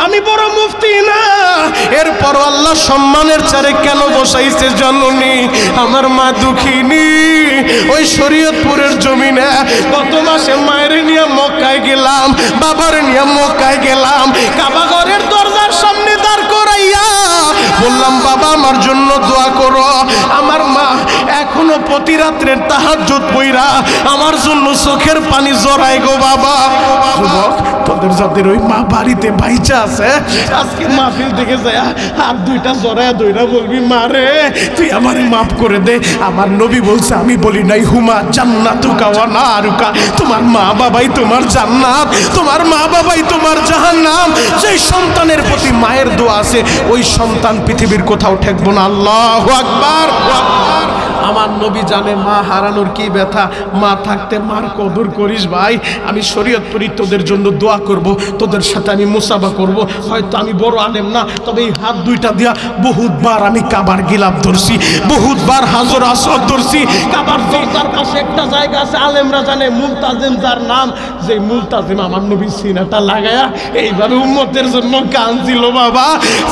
আমি বড় মুফতি না, এরপর আল্লাহ সম্মানের চারে কেন বসাইছে জানুনি? আমার মা দুঃখিনী। ওই শরীয়তপুরের জমিনে গত মাসে মায়ের নিয়ে মক্কায় গেলাম, বাবার নিয়ে মক্কায় গেলাম, কাবা ঘরের দরজার সামনে দাঁড় করাইয়া বললাম বাবা আমার জন্য দোয়া করো। আমার মা এখনো প্রতি রাত্রের তাহাজ্জুদ পইরা আমার জন্য চোখের পানি জড়ায় গো বাবা। যুবক, তোদের যাদের ওই মা বাড়িতে বাইচা আছে, আজকে মাহফিল থেকে যায় আর দুইটা জড়ায় দইরা বলবি মা রে তুই আমারে মাফ করে দে। আমার নবী বলছে, আমি বলি নাই হুমা জান্নাতুকা ওয়া নারুকা, তোমার মা বাবাই তোমার জান্নাত, তোমার মা বাবাই তোমার জাহান্নাম। যেই সন্তানের প্রতি মায়ের দোয়া আছে ওই সন্তান পৃথিবীর কোথাও ঠেকবো না। আল্লাহু আকবার। আমার নবী জানে মা হারানোর কি ব্যথা। মা থাকতে মার কদর করিস ভাই। আমি শরীয়তপুরি তোদের জন্য দোয়া করব, তোদের সাথে আমি মুসাফা করব। হয়তো আমি বড় আলেম না, তবে এই হাত দুইটা দিয়া বহুতবার আমি কাবার গিলাফ ধরছি, বহুতবার হাজর আসর ধরছি। কাবার দরজার পাশে একটা জায়গা আছে, আলেমরা জানে, মুলতাজিম যার নাম, যে মুলতাজিম আমার নবী সিনাটা লাগায়া এইভাবে উম্মতের জন্য কাঁদছিল বাবা।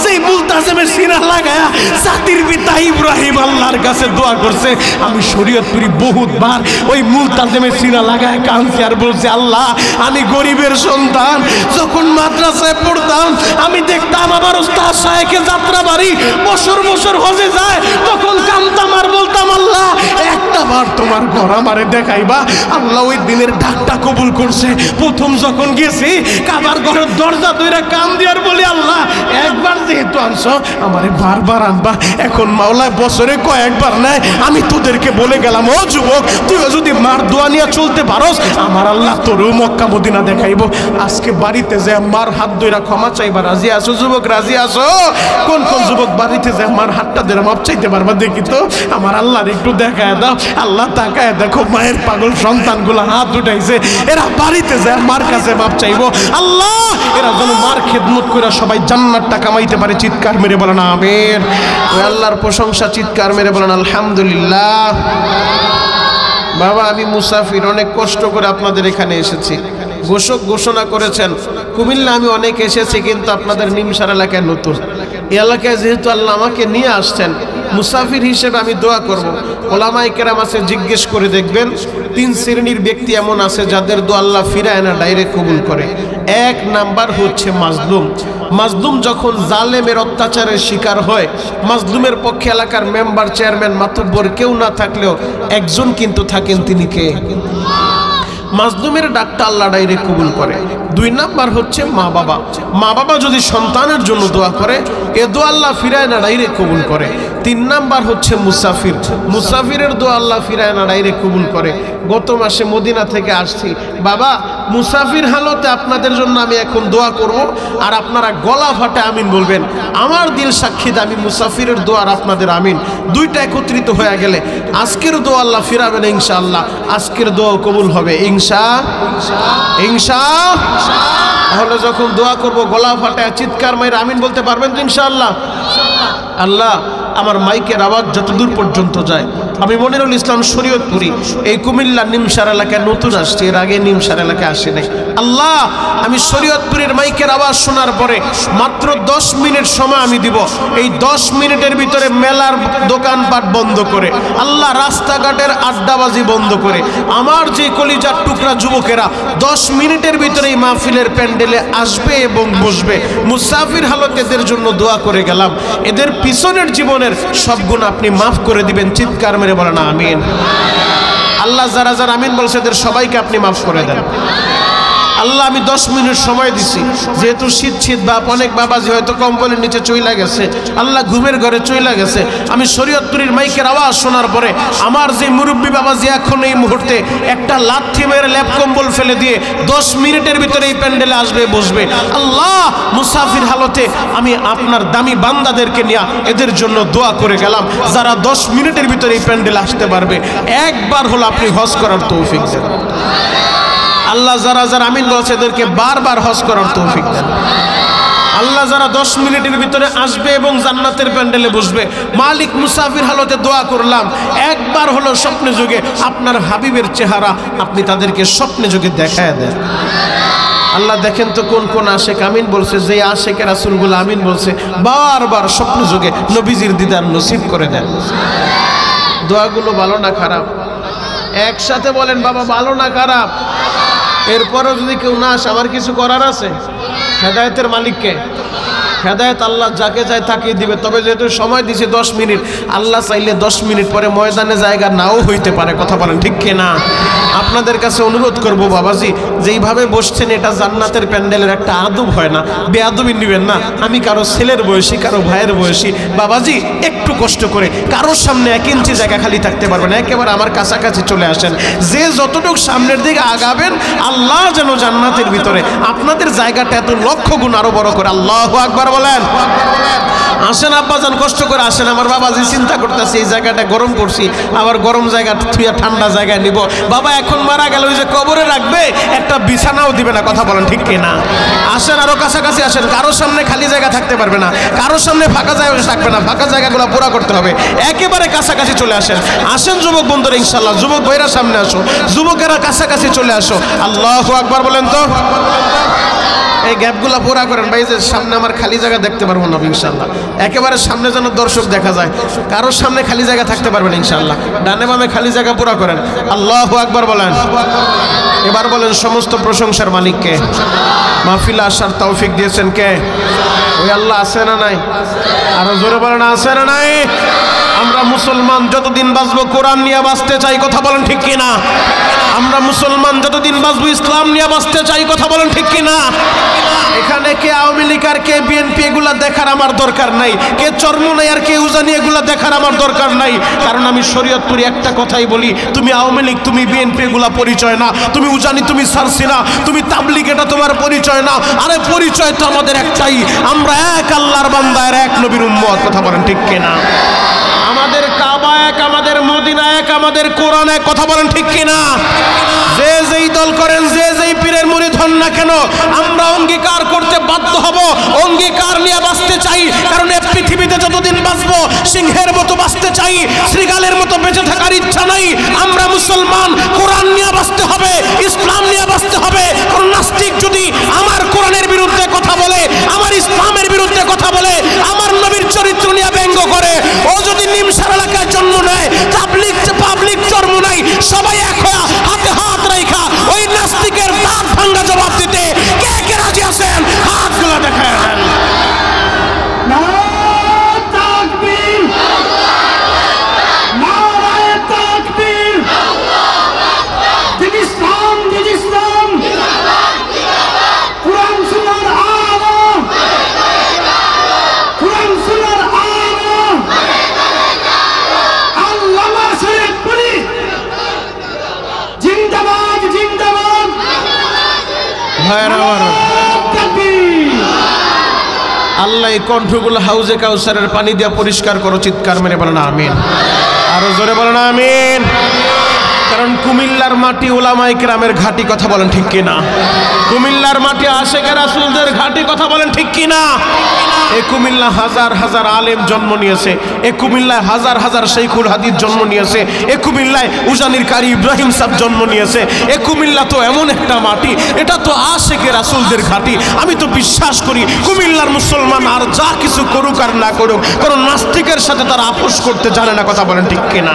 সেই মুলতাজিমের সিনা লাগায়া জাতির পিতা ইব্রাহিম আল্লাহর কাছে দোয়া করছে। আমি শরীয়তপুরি বহুতবার ওই মুলতাজিমের সিনা লাগায় কাঁদছি আর বলছি, আল্লাহ আমি গরিবের সন্তান, যখন মাদ্রাসায় পড়তাম আমি দেখতাম আমার ওস্তাদ সাহেবের যাত্রা বাড়ি বছর বছর হজে যায়, তখন কাঁদতাম আর বলতাম আল্লাহ একটা বার তোমার ঘর আমারে দেখাইবা। আল্লাহ ওই দিনের ডাকটা কবুল করছে। প্রথম যখন গেছি কাবার ঘরের দরজা ধরে কান্দি আর বলি, আল্লাহ একবার যেহেতু আনছো আমারে বারবার আনবা। এখন মাওলা বছরে কয়েকবার নেয়। আমি তোদেরকে বলে গেলাম, ও যুবক তুইও যদি মার দোয়া নিয়ে চলতে পারোস আমার আল্লাহ তোরও মক্কা মদিনা দেখাইব। আজকে বাড়িতে যে মার হাত ধরে ক্ষমা চাইবা রাজি আছো? যুবক রাজি আছো? কোন কোন যুবক বাড়িতে যে আমার হাতটা ধরে মাপ চাইতে পারবা দেখি তো? আমার আল্লাহর একটু দেখায় দাও। আল্লাহ তাকায় দেখো মায়ের পাগল সন্তানগুলো হাত উঠাইছে, এরা বাড়িতে যে মার কাছে মাপ চাইবো। আল্লাহ এরা যেন মার খেদমত করে সবাই জান্নাতটা কামাইতে পারে। চিৎকার মেরে বলেন আমিন। ওই আল্লাহর প্রশংসা, চিৎকার মেরে বলেন আলহামদুলিল্লাহ। বাবা আমি মুসাফির, অনেক কষ্ট করে আপনাদের এখানে এসেছি। ঘোষক ঘোষণা করেছেন কুমিল্লা আমি অনেক এসেছি, কিন্তু আপনাদের নিমসার এলাকায় নতুন। এই এলাকায় যেহেতু আল্লাহ আমাকে নিয়ে আসছেন, মুসাফির হিসেবে আমি দোয়া করব। ওলামায়ে কেরাম আছে, জিজ্ঞেস করে দেখবেন। তিন শ্রেণীর ব্যক্তি এমন আছে যাদের দোয়া আল্লাহ ফিরায় না, ডাইরেক্ট কবুল করে। এক নাম্বার হচ্ছে মাজলুম। মাজলুম যখন জালেমের অত্যাচারের শিকার হয়, মাজলুমের পক্ষে এলাকার মেম্বার, চেয়ারম্যান, মাতব্বর কেউ না থাকলেও একজন কিন্তু থাকেন, তিনি কে? মাজলুমের ডাকটা আল্লাহ ডাইরেক্ট কবুল করে। দুই নাম্বার হচ্ছে মা বাবা। মা বাবা যদি সন্তানের জন্য দোয়া করে, এ দোয়া আল্লাহ ফিরায় না, ডাইরেক্ট কবুল করে। তিন নাম্বার হচ্ছে মুসাফির। মুসাফিরের দোয়া আল্লাহ ফিরায় না, ডাইরেক্ট কবুল করে। গত মাসে মদিনা থেকে আসছি বাবা, মুসাফির হালতে আপনাদের জন্য আমি এখন দোয়া করব, আর আপনারা গলা ফাটে আমিন বলবেন। আমার দিল সাক্ষী আমি মুসাফিরের দোয়া আর আপনাদের আমিন দুইটা একত্রিত হয়ে গেলে আজকের দোয়া আল্লাহ ফিরাবেন ইনশাআল্লাহ। আজকের দোয়া কবুল হবে ইনশাআল্লাহ। তাহলে যখন দোয়া করব গলা ফাটে চিৎকার মাইরে আমিন বলতে পারবেন তো ইনশাআল্লাহ? আল্লাহ আমার মাইকের আওয়াজ যতদূর পর্যন্ত যায়। আমি মনিরুল ইসলাম শরীয়তপুরি, এই কুমিল্লা নিমসার এলাকায় নতুন আসছি, এর আগে নিমসার এলাকায় আসি নাই। আল্লাহ আমি শরীয়তপুরের মাইকের আওয়াজ শোনার পরে মাত্র 10 মিনিট সময় আমি দিব। এই 10 মিনিটের ভিতরে মেলার দোকানপাট বন্ধ করে, আল্লাহ রাস্তাঘাটের আড্ডাবাজি বন্ধ করে, আমার যে কলিজার টুকরা যুবকেরা 10 মিনিটের ভিতরে এই মাহফিলের প্যান্ডেলে আসবে এবং বসবে। মুসাফির হালতে এদের জন্য দোয়া করে গেলাম, এদের পিছনের জীবনের সব গুণ আপনি মাফ করে দিবেন। চিৎকার মেরে বলেন আমিন। আল্লাহ যারা যারা আমিন বলছে এদের সবাইকে আপনি মাফ করে দেন। আল্লাহ আমি 10 মিনিট সময় দিছি, যেহেতু শীত বাপ অনেক বাবাজি হয়তো কম্বলের নিচে চইলা গেছে, আল্লাহ ঘুমের ঘরে চইলা গেছে। আমি শরীয়তপুরের মাইকের আওয়াজ শোনার পরে আমার যে মুরব্বী বাবাজি এখন এই মুহূর্তে একটা লাথি মেরে ল্যাপ কম্বল ফেলে দিয়ে 10 মিনিটের ভিতরে এই প্যান্ডেলে আসবে, বসবে। আল্লাহ মুসাফির হালতে আমি আপনার দামি বান্দাদেরকে নিয়ে এদের জন্য দোয়া করে গেলাম, যারা 10 মিনিটের ভিতরে এই প্যান্ডেলে আসতে পারবে। একবার হলো আপনি হজ করার তৌফিক দেন। আল্লাহ যারা যারা আমিন বলছে এদেরকে বারবার হজ করার তৌফিক দেন। আল্লাহ যারা 10 মিনিটের ভিতরে আসবে এবং জান্নাতের প্যান্ডেলে বসবে, মালিক মুসাফির হালতে দোয়া করলাম, একবার হলো স্বপ্নে যুগে আপনার হাবিবের চেহারা আপনি তাদেরকে স্বপ্নে যুগে দেখায় দেন। আল্লাহ দেখেন তো কোন কোন আশেক আমিন বলছে, যে আশেক রাসূলগুলো আমিন বলছে বারবার স্বপ্ন যুগে নবীজির দিদার নসিব করে দেন। দোয়াগুলো ভালো না খারাপ? একসাথে বলেন বাবা, ভালো না খারাপ? এরপরও যদি কেউ না আসে, আমার কিছু করার আছে? হেদায়েতের মালিককে, হেদায়েত আল্লাহ যাকে চায় তাকেই দিবে। তবে যেহেতু সময় দিছে 10 মিনিট, আল্লাহ চাইলে 10 মিনিট পরে ময়দানে জায়গা নাও হইতে পারে। কথা বলেন ঠিক কিনা? আপনাদের কাছে অনুরোধ করব বাবাজি, যেইভাবে বসছেন এটা জান্নাতের প্যান্ডেলের একটা আদব হয় না, বেয়াদবি নেবেন না। আমি কারো ছেলের বয়সী, কারো ভাইয়ের বয়সী, বাবাজি একটু কষ্ট করে কারোর সামনে 1 ইঞ্চি জায়গা খালি থাকতে পারবেন, একেবারে আমার কাছাকাছি চলে আসেন। যে যতটুকু সামনের দিকে আগাবেন, আল্লাহ যেন জান্নাতের ভিতরে আপনাদের জায়গাটা এত লক্ষ গুণ আরো বড় করে। আল্লাহু আকবার বলেন। আসেন আব্বাজান, কষ্ট করে আসেন। আমার বাবাজি চিন্তা করতেছে এই জায়গাটা গরম করছি, আবার গরম জায়গা থুইয়া ঠান্ডা জায়গায় নিব। বাবা এখন মারা গেল, ওই যে কবরে রাখবে, একটা বিছানাও দিবে না। কথা বলেন ঠিক কিনা? আসেন আরো কাছাকাছি আসেন। কারোর সামনে খালি জায়গা থাকতে পারবে না, কারোর সামনে ফাঁকা জায়গা থাকবে না, ফাঁকা জায়গাগুলো পুরা করতে হবে। একেবারে কাছাকাছি চলে আসেন। আসেন যুবক বন্ধুরা, ইনশাআল্লাহ যুবক ভাইরা সামনে আসো, যুবকেরা কাছাকাছি চলে আসো। আল্লাহু আকবার বলেন তো। এই গ্যাপগুলা পুরা করেন ভাই, যে সামনে আমার খালি জায়গা দেখতে পারবো না ইনশাআল্লাহ। একেবারে সামনে যেন দর্শক দেখা যায়, কারোর সামনে খালি জায়গা থাকতে পারবেন ইনশাআল্লাহ। ডানে বামে খালি জায়গা পুরা করেন। আল্লাহু আকবার বলেন। এবার বলেন সমস্ত প্রশংসার মালিককে, মাহফিলে আসার তৌফিক দিয়েছেন কে? ওই আল্লাহ আছে না নাই? আরো জোরে বলেন আছে না নাই? আমরা মুসলমান যতদিন বাঁচবো কোরআন নিয়ে বাঁচতে চাই। কথা বলেন ঠিক কিনা? আমরা মুসলমান যতদিন বাঁচবো ইসলাম নিয়ে বাঁচতে চাই। কথা বলেন ঠিক কিনা? এখানে কে আওয়ামী লীগ আর কে বিএনপি এগুলা দেখার আমার দরকার নাই, কে চরমনাই আর কে উজানি এগুলা দেখার আমার দরকার নাই। কারণ আমি শরীয়তপুরি একটা কথাই বলি, তুমি আওয়ামী লীগ, তুমি বিএনপি এগুলা পরিচয় না, তুমি উজানি, তুমি সারসিনা, তুমি তাবলিগ, এটা তোমার পরিচয় না। আরে পরিচয় তো আমাদের একটাই, আমরা এক আল্লাহর বান্দা, এক নবীর উম্মত। কথা বলেন ঠিক কিনা? আমাদের কাবা এক, আমাদের মদিনা এক, আমাদের কোরআন এক। কথা বলেন ঠিক কিনা? যে যেই দল করেন, যে যেই পীরের মুরিদ হন না কেন, আমরা অঙ্গীকার করতে বাধ্য হব, অঙ্গীকার নিয়ে বাঁচতে চাই। কারণ এই পৃথিবীতে যতদিন বাঁচবো সিংহের মতো বাঁচতে চাই, শ্রীগালের মতো বেঁচে থাকার ইচ্ছা নাই। আমরা মুসলমান, কোরআন নিয়ে বাঁচতে হবে, ইসলাম নিয়ে বাঁচতে হবে। কারণ নাস্তিক যদি আমার কোরআনের বিরুদ্ধে কথা বলে, আমার ইসলামের বিরুদ্ধে কথা বলে, আমার নবীর চরিত্র নিয়ে ব্যঙ্গ করে, ও যদি নিমসার এলাকায় জন্ম নেয়, পাবলিক জন্ম নাই, সবাই এক হয়ে হাতে হাত রাখা ওই নাস্তিকের দাঁত ভাঙ্গা জবাব দিতে কে কে রাজি আছেন? হাতগুলো দেখায় দেন। আল্লাহ এই কণ্ঠগুলো হাউজে কাউসারের পানি দিয়ে পরিষ্কার করো। চিৎকার মেরে বলেন আমিন। আরো জোরে বলেন আমিন। কারণ কুমিল্লার মাটি উলামায়ে কেরামের ঘাটি। কথা বলেন ঠিক কিনা? কুমিল্লার মাটি আশেকে রাসূলদের ঘাটি। কথা বলেন ঠিক কিনা? এই কুমিল্লা হাজার হাজার আলেম জন্ম নিয়েছে, এই কুমিল্লায় হাজার হাজার শাইখুল হাদিস জন্ম নিয়েছে, এই কুমিল্লায় উজানির কারি ইব্রাহিম সাহেব জন্ম নিয়েছে। এই কুমিল্লা তো এমন একটা মাটি, এটা তো আশেকে রাসূলদের ঘাটি। আমি তো বিশ্বাস করি কুমিল্লার মুসলমান আর যা কিছু করুক আর না করুক, কারণ নাস্তিকের সাথে তারা আপোষ করতে জানে না। কথা বলেন ঠিক কিনা?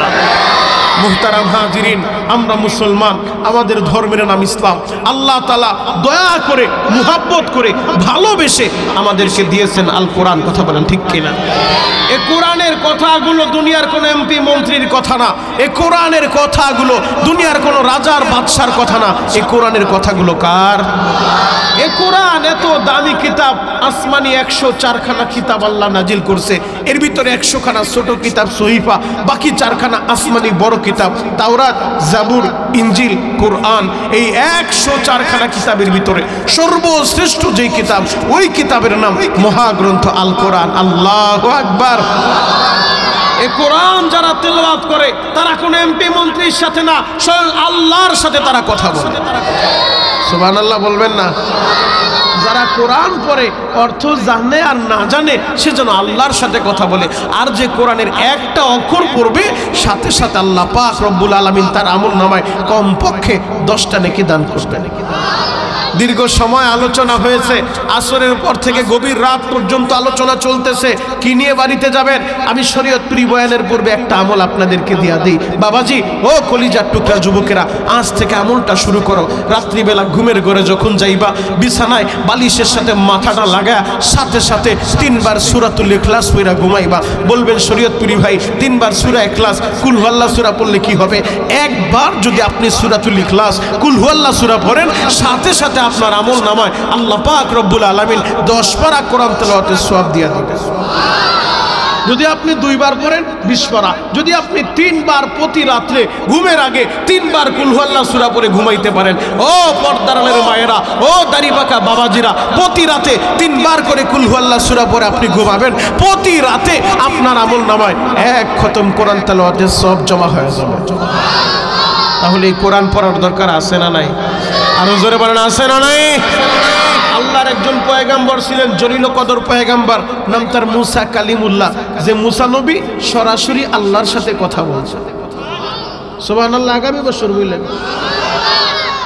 মুহতারাম হাজিরিন, আমরা মুসলমান, আমাদের ধর্মের নাম ইসলাম। আল্লাহ তাআলা দয়া করে, মুহাব্বত করে, ভালোবেসে আমাদেরকে দিয়েছেন আল কোরআন। কথা বলেন ঠিক কিনা? এই কোরআনের কথাগুলো দুনিয়ার কোন এমপি মন্ত্রীর কথা না, এই কোরআনের কথাগুলো দুনিয়ার কোন রাজার বাদশার কথা না, এই কোরআনের কথাগুলো কার? এই কোরআন এত দামি কিতাব, আসমানি 104খানা কিতাব আল্লাহ নাজিল করছে। এর ভিতরে 100খানা ছোট কিতাব সহিফা, বাকি 4খানা আসমানি বড় কিতাব, তাওরাত, জাবুর, ইনজিল, কোরআন। এই 104খানা কিতাবের ভিতরে সর্বশ্রেষ্ঠ যে কিতাব, ওই কিতাবের নাম মহাগ্রন্থ আল কোরআন। আল্লাহু আকবার। এই কোরআন যারা তেলাওয়াত করে তারা কোন এমপি মন্ত্রীর সাথে না, স্বয়ং আল্লাহর সাথে তারা কথা বলে। সুবহানাল্লাহ বলবেন না? যারা কোরআন পড়ে, অর্থ জানে আর না জানে, সে যেন আল্লাহর সাথে কথা বলে। আর যে কোরআনের একটা অক্ষর পড়বে, সাথে সাথে আল্লাহ পাক রব্বুল আলামিন তার আমল নামায় কমপক্ষে 10টা নেকি দান করবেন। দীর্ঘ সময় আলোচনা হয়েছে, আসরের পর থেকে গভীর রাত পর্যন্ত আলোচনা চলতেছে। কি নিয়ে বাড়িতে যাবেন? আমি শরীয়তপুরি বয়ানের পূর্বে একটা আমল আপনাদেরকে দিয়া দিই। বাবাজি ও কলিজার টুকরা যুবকেরা, আজ থেকে আমলটা শুরু করো। রাত্রিবেলা ঘুমের ঘরে যখন যাইবা, বিছানায় বালিশের সাথে মাথাটা লাগায় সাথে সাথে 3 বার সূরাতুল ইখলাস পড়া ঘুমাইবা। বলবেন শরীয়তপুরি ভাই 3 বার সূরা ইখলাস কুল হুয়াল্লাহ সূরা পড়লে কি হবে? একবার যদি আপনি সূরাতুল ইখলাস কুল হুয়াল্লাহ সূরা পড়েন, সাথে সাথে আপনার আমল নামায় আল্লাহ পাক রব্বুল আলামিন 10 পারা কোরআন তেলাওয়াতের সওয়াব দিয়ে দিবেন। যদি আপনি 2 বার পড়েন 20 পারা, যদি আপনি 3 বার প্রতি রাত্রে ঘুমের আগে 3 বার কুল হুয়াল্লাহ সূরা পড়ে ঘুমাইতে পারেন, ও পর্দারের মায়েরা, ও দাড়ি পাকা বাবাজিরা, প্রতি রাতে 3 বার করে কুল হুয়াল্লাহ সূরা পড়ে আপনি ঘুমাবেন, প্রতি রাতে আপনার আমল নামায় 1 খতম কোরআন তেলাওয়াতের সওয়াব জমা হয়ে যাবে। তাহলে এই কোরআন পড়ার দরকার আছে না নাই? আরো জোরে বলেন আছে না নাই? আল্লাহর একজন পয়গাম্বর ছিলেন, জলিল কদর পয়গাম্বর, নাম তার মুসা কালিমুল্লাহ, যে মুসা নবী সরাসরি আল্লাহর সাথে কথা বলছে। সুবহানাল্লাহ। আগামী বছর বললেন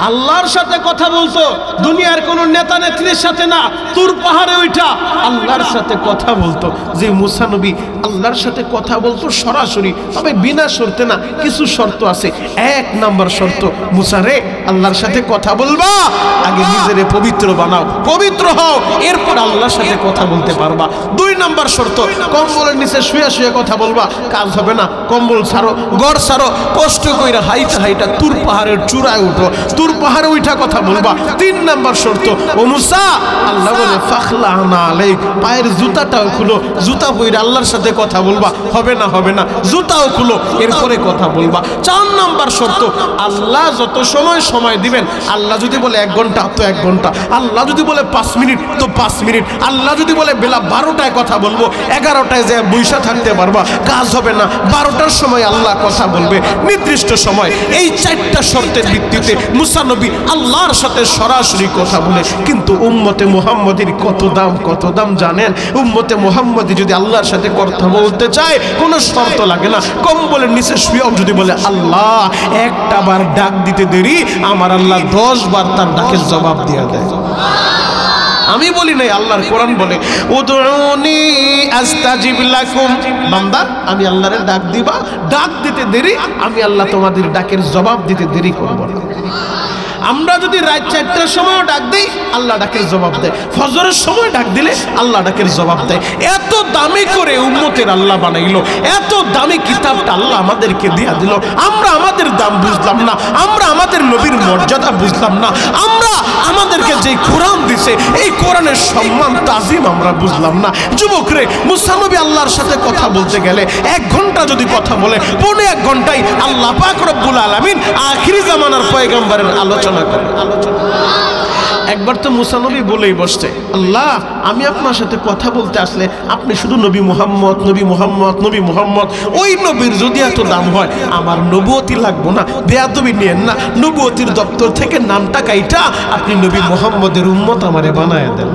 আল্লাহর সাথে কথা বলতো, দুনিয়ার কোন নেতা নেত্রীর সাথে না, তুর পাহাড়ে ওইটা আল্লাহর সাথে কথা বলতো। যে মুসা নবী আল্লাহর সাথে কথা বলতো সরাসরি, তবে বিনা শর্তে না, কিছু শর্ত আছে। 1 নাম্বার শর্ত, মুসা রে আল্লাহর সাথে কথা বলবা, আগে নিজেরে পবিত্র বানাও, পবিত্র হও, এরপর আল্লাহর সাথে কথা বলতে পারবা। 2 নাম্বার শর্ত, কম্বলের নিচে শুয়ে শুয়ে কথা বলবা, কাজ হবে না, কম্বল ছাড়ো, ঘর ছাড়ো, কষ্ট কইরা হাইটা হাইটা তুর পাহাড়ের চূড়ায় উঠো, তুর পাহাড়ে উঠা কথা বলবা। 3 নাম্বার শর্ত, ও মুসা আল্লাহ বলে ফাখলানা আলাইক, পায়ের জুতাটাও খুলো, জুতা পরে আল্লাহর সাথে কথা বলবা। হবে না, হবে না, জুতাও খুলো, এরপরে কথা বলবা। 4 নাম্বার শর্ত, আল্লাহ যত সময় দিবেন, আল্লাহ যদি বলে 1 ঘন্টা তো 1 ঘন্টা, আল্লাহ যদি বলে 5 মিনিট তো 5 মিনিট, আল্লাহ যদি বলে বেলা 12টায় কথা বলবো, 11টায় যে বৈশা থাকতে পারবা, কাজ হবে না। 12টার সময় আল্লাহ কথা বলবে, নির্দিষ্ট সময়। এই 4টা শর্তের ভিত্তিতে মুসা নবী আল্লাহর সাথে সরাসরি কথা বলে। কিন্তু উম্মতে মুহাম্মদীর কত দাম জানেন? উম্মতে মুহাম্মদী যদি আল্লাহর সাথে কথা বলতে চায়, কোনো শর্ত লাগে না। কম্বলের নিচে শুয়েও যদি বলে আল্লাহ, 1টা বার ডাক দিতে দেরি, আমার আল্লাহ 10 বার তার ডাকের জবাব দিয়ে দেয়। আমি বলি নাই, আল্লাহর কোরআন বলে উদউনি আস্তাজিব লাকুম, বান্দা আমি আল্লাহরে ডাক দিবা, ডাক দিতে দেরি, আমি আল্লাহ তোমাদের ডাকের জবাব দিতে দেরি করব না। আমরা যদি রাত 4টার সময় ডাক দেই, আল্লাহ ডাকের জবাব দেয়। ফজরের সময় ডাক দিলে আল্লাহ ডাকের জবাব দেয়। এত দামি করে উম্মতের আল্লাহ বানাইলো, এত দামি কিতাবটা আল্লাহ আমাদেরকে দিয়া দিল, আমরা আমাদের দাম বুঝলাম না, আমরা আমাদের নবীর মর্যাদা বুঝলাম না, আমরা আমাদেরকে যে কোরআন দিছে এই কোরআনের সম্মান তাজিম আমরা বুঝলাম না। যুবক রে, মুসা নবী আল্লাহর সাথে কথা বলতে গেলে 1 ঘন্টা যদি কথা বলে, 1.5 ঘন্টায় আল্লাহ পাক রব্বুল আলামিন আখিরি জামানার পয়গম্বরের আলোচনা করে। একবার তো মুসা নবী বলেই বসছে, আল্লাহ আমি আপনার সাথে কথা বলতে আসলে আপনি শুধু নবী মুহাম্মদ, নবী মুহাম্মদ, নবী মুহাম্মদ, ওই নবীর যদি এত দাম হয়, আমার নবুয়তি লাগবো না, বেয়াদবি নিয়েন না, নবুয়তির দপ্তর থেকে নামটা কাইটা আপনি নবী মুহাম্মদের উম্মত আমারে বানায় দেন।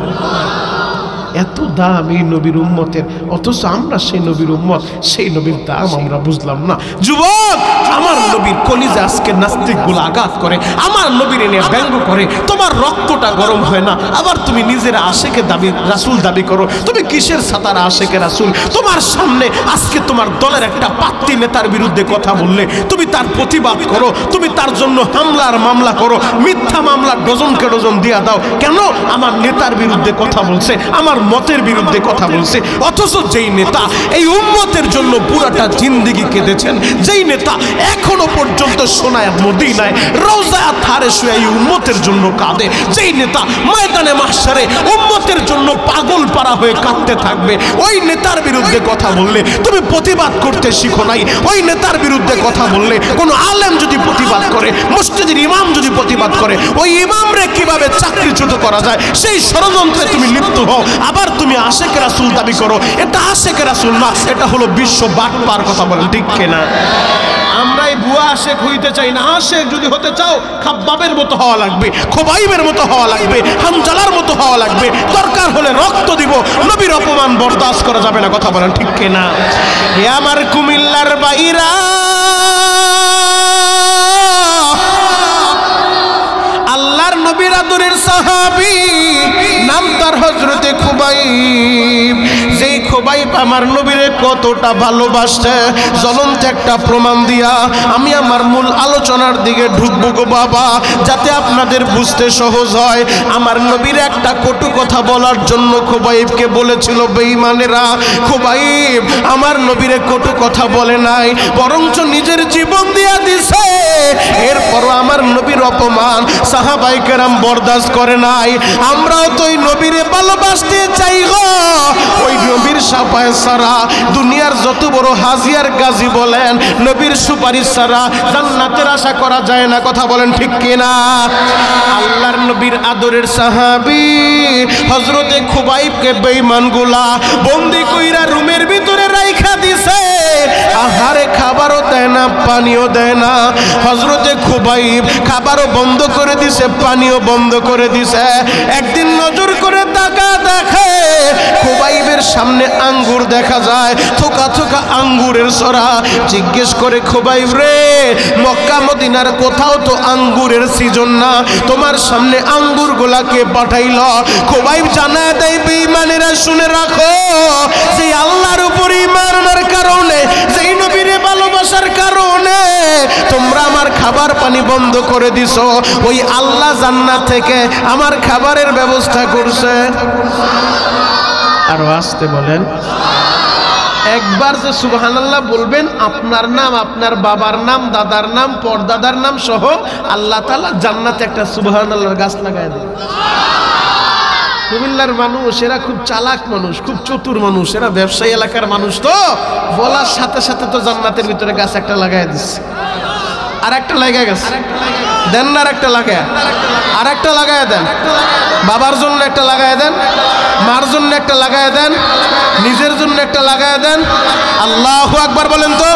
এত দাম এই নবীর উম্মতের, অথচ আমরা সেই নবীর উম্মত, সেই নবীর দাম আমরা বুঝলাম না। যুবক, আমার নবীর কলিজা আজকে নাস্তিকগুলো আঘাত করে, আমার নবীর নিয়ে ব্যঙ্গ করে, তোমার রক্তটা গরম হয় না, আবার তুমি নিজের আশেকে দাবি রাসূল দাবি করো। তুমি কিসের সাতার আশেকে রাসূল? তোমার সামনে আজকে তোমার দলের একটা পাত্রী নেতার বিরুদ্ধে কথা বললে তুমি তার প্রতিবাদ করো, তুমি তার জন্য হামলার মামলা করো, মিথ্যা মামলা ডজনকে ডজন দিয়া দাও। কেন? আমার নেতার বিরুদ্ধে কথা বলছে, আমার মতের বিরুদ্ধে কথা বলছে। অথচ যেই নেতা এই উম্মতের জন্য পুরাটা জিন্দেগি কেঁদেছেন, যেই নেতা এখনো পর্যন্ত সোনায় মদিনায় রওজা থারে শুয়ে এই উম্মতের জন্য কাঁদে, যেই নেতা ময়দানে মাহশারে উম্মতের জন্য পাগল পারা হয়ে কাঁদতে থাকবে, ওই নেতার বিরুদ্ধে কথা বললে তুমি প্রতিবাদ করতে শিখো নাই। ওই নেতার বিরুদ্ধে কথা বললে কোনো আলেম যদি প্রতিবাদ করে, মসজিদের ইমাম যদি প্রতিবাদ করে, ওই ইমামরে কিভাবে চাকরিচ্যুত করা যায় সেই ষড়যন্ত্রে তুমি লিপ্ত হও। আবার তুমি আশেক রাসূল দাবি করো, এটা আশেক রাসূল না, এটা হলো বিশ্ব বাটপার। কথা বলেন ঠিক কিনা? আমরা এই ভুয়া আশেক হইতে চাই না। আশেক যদি হতে চাও, খাব্বাবের মতো হওয়া লাগবে, খোবাইবের মতো হওয়া লাগবে, হামজালার মতো হওয়া লাগবে, দরকার হলে রক্ত দিব, নবীর অপমান বরদাস্ত করা যাবে না। কথা বলেন ঠিক কিনা? হে আমার কুমিল্লার বাইরা, আল্লাহর নবীরা আদরের সাহাবী, নাম তার হযরতে খুবাইব। যেই খুবাইব আমার নবীরে কতটা ভালোবাসে, জ্বলন্ত একটা প্রমাণ দিয়া আমি আমার মূল আলোচনার দিকে ঢুকবো গো বাবা, যাতে আপনাদের বুঝতে সহজ হয়। আমার নবীর একটা কটু কথা বলার জন্য খুবাইবকে বলেছিল বেঈমানেরা, খুবাইব আমার নবীরে কটু কথা বলে নাই, বরঞ্চ নিজের জীবন দিয়া দিছে। এরপরও আমার নবীর অপমান সাহাবায়ে কেরাম বরদাস্ত করে নাই। আমরাও তো ওই নবীরে ভালোবাসতে চাই গো। ওই নবীর সাফায়াত ছাড়া দুনিয়ার যত বড় হাজী আর গাজী বলেন, নবীর সুপারিশ ছাড়া জান্নাতের আশা করা যায় না। কথা বলেন ঠিক কিনা? আল্লাহর নবীর আদরের সাহাবী হযরতে খুবাইবকে বেঈমানগুলা বন্দী কইরা রুমের ভিতরে রাইখা দিছে। আহারে খাবারও দেয় না, পানিও দেয় না। হযরতে খুবাইব খাবারও বন্ধ করে দিছে, পানিও বন্ধ করে দিছে। একদিন নজর করে দেখে খুবাইবের সামনে আঙ্গুর দেখা যায়, থোকা থোকা আঙ্গুরের সরা। জিজ্ঞেস করে, খুবাইব রে, মক্কা মদিনার কোথাও তো আঙ্গুরের সিজন না, তোমার সামনে আঙ্গুর গোলাকে পাঠাইল? খুবাইব জানায় দেয়, বেঈমানেরা শুনে রাখো, যে আল্লাহর উপর ঈমান আনার কারণে, যেই নবীরে ভালোবাসার কারণে তোমরা আমার খাবার পানি বন্ধ করে দিছো, ওই আল্লাহ জান্নাত থেকে আমার খাবারের ব্যবস্থা করছে। আরো আসতে বলেন। একবার যে সুবহানাল্লাহ বলবেন, আপনার নাম, আপনার বাবার নাম, দাদার নাম, পরদাদার নাম সহ আল্লাহ তাআলা জান্নাতে একটা সুবহানাল্লাহর গাছ লাগায় দেন। কুমিল্লার মানুষ এরা খুব চালাক মানুষ, খুব চতুর মানুষ, এরা ব্যবসায়ী এলাকার মানুষ, তো বলার সাথে সাথে তো জান্নাতের ভিতরে গাছ একটা লাগায় দিচ্ছে। আর একটা লাগায় গেছে, দেন না? আর একটা লাগায়, আর একটা লাগায় দেন। বাবার জন্য একটা লাগায় দেন, মার জন্য একটা লাগায় দেন, নিজের জন্য একটা লাগায় দেন। আল্লাহু আকবার বলেন তো।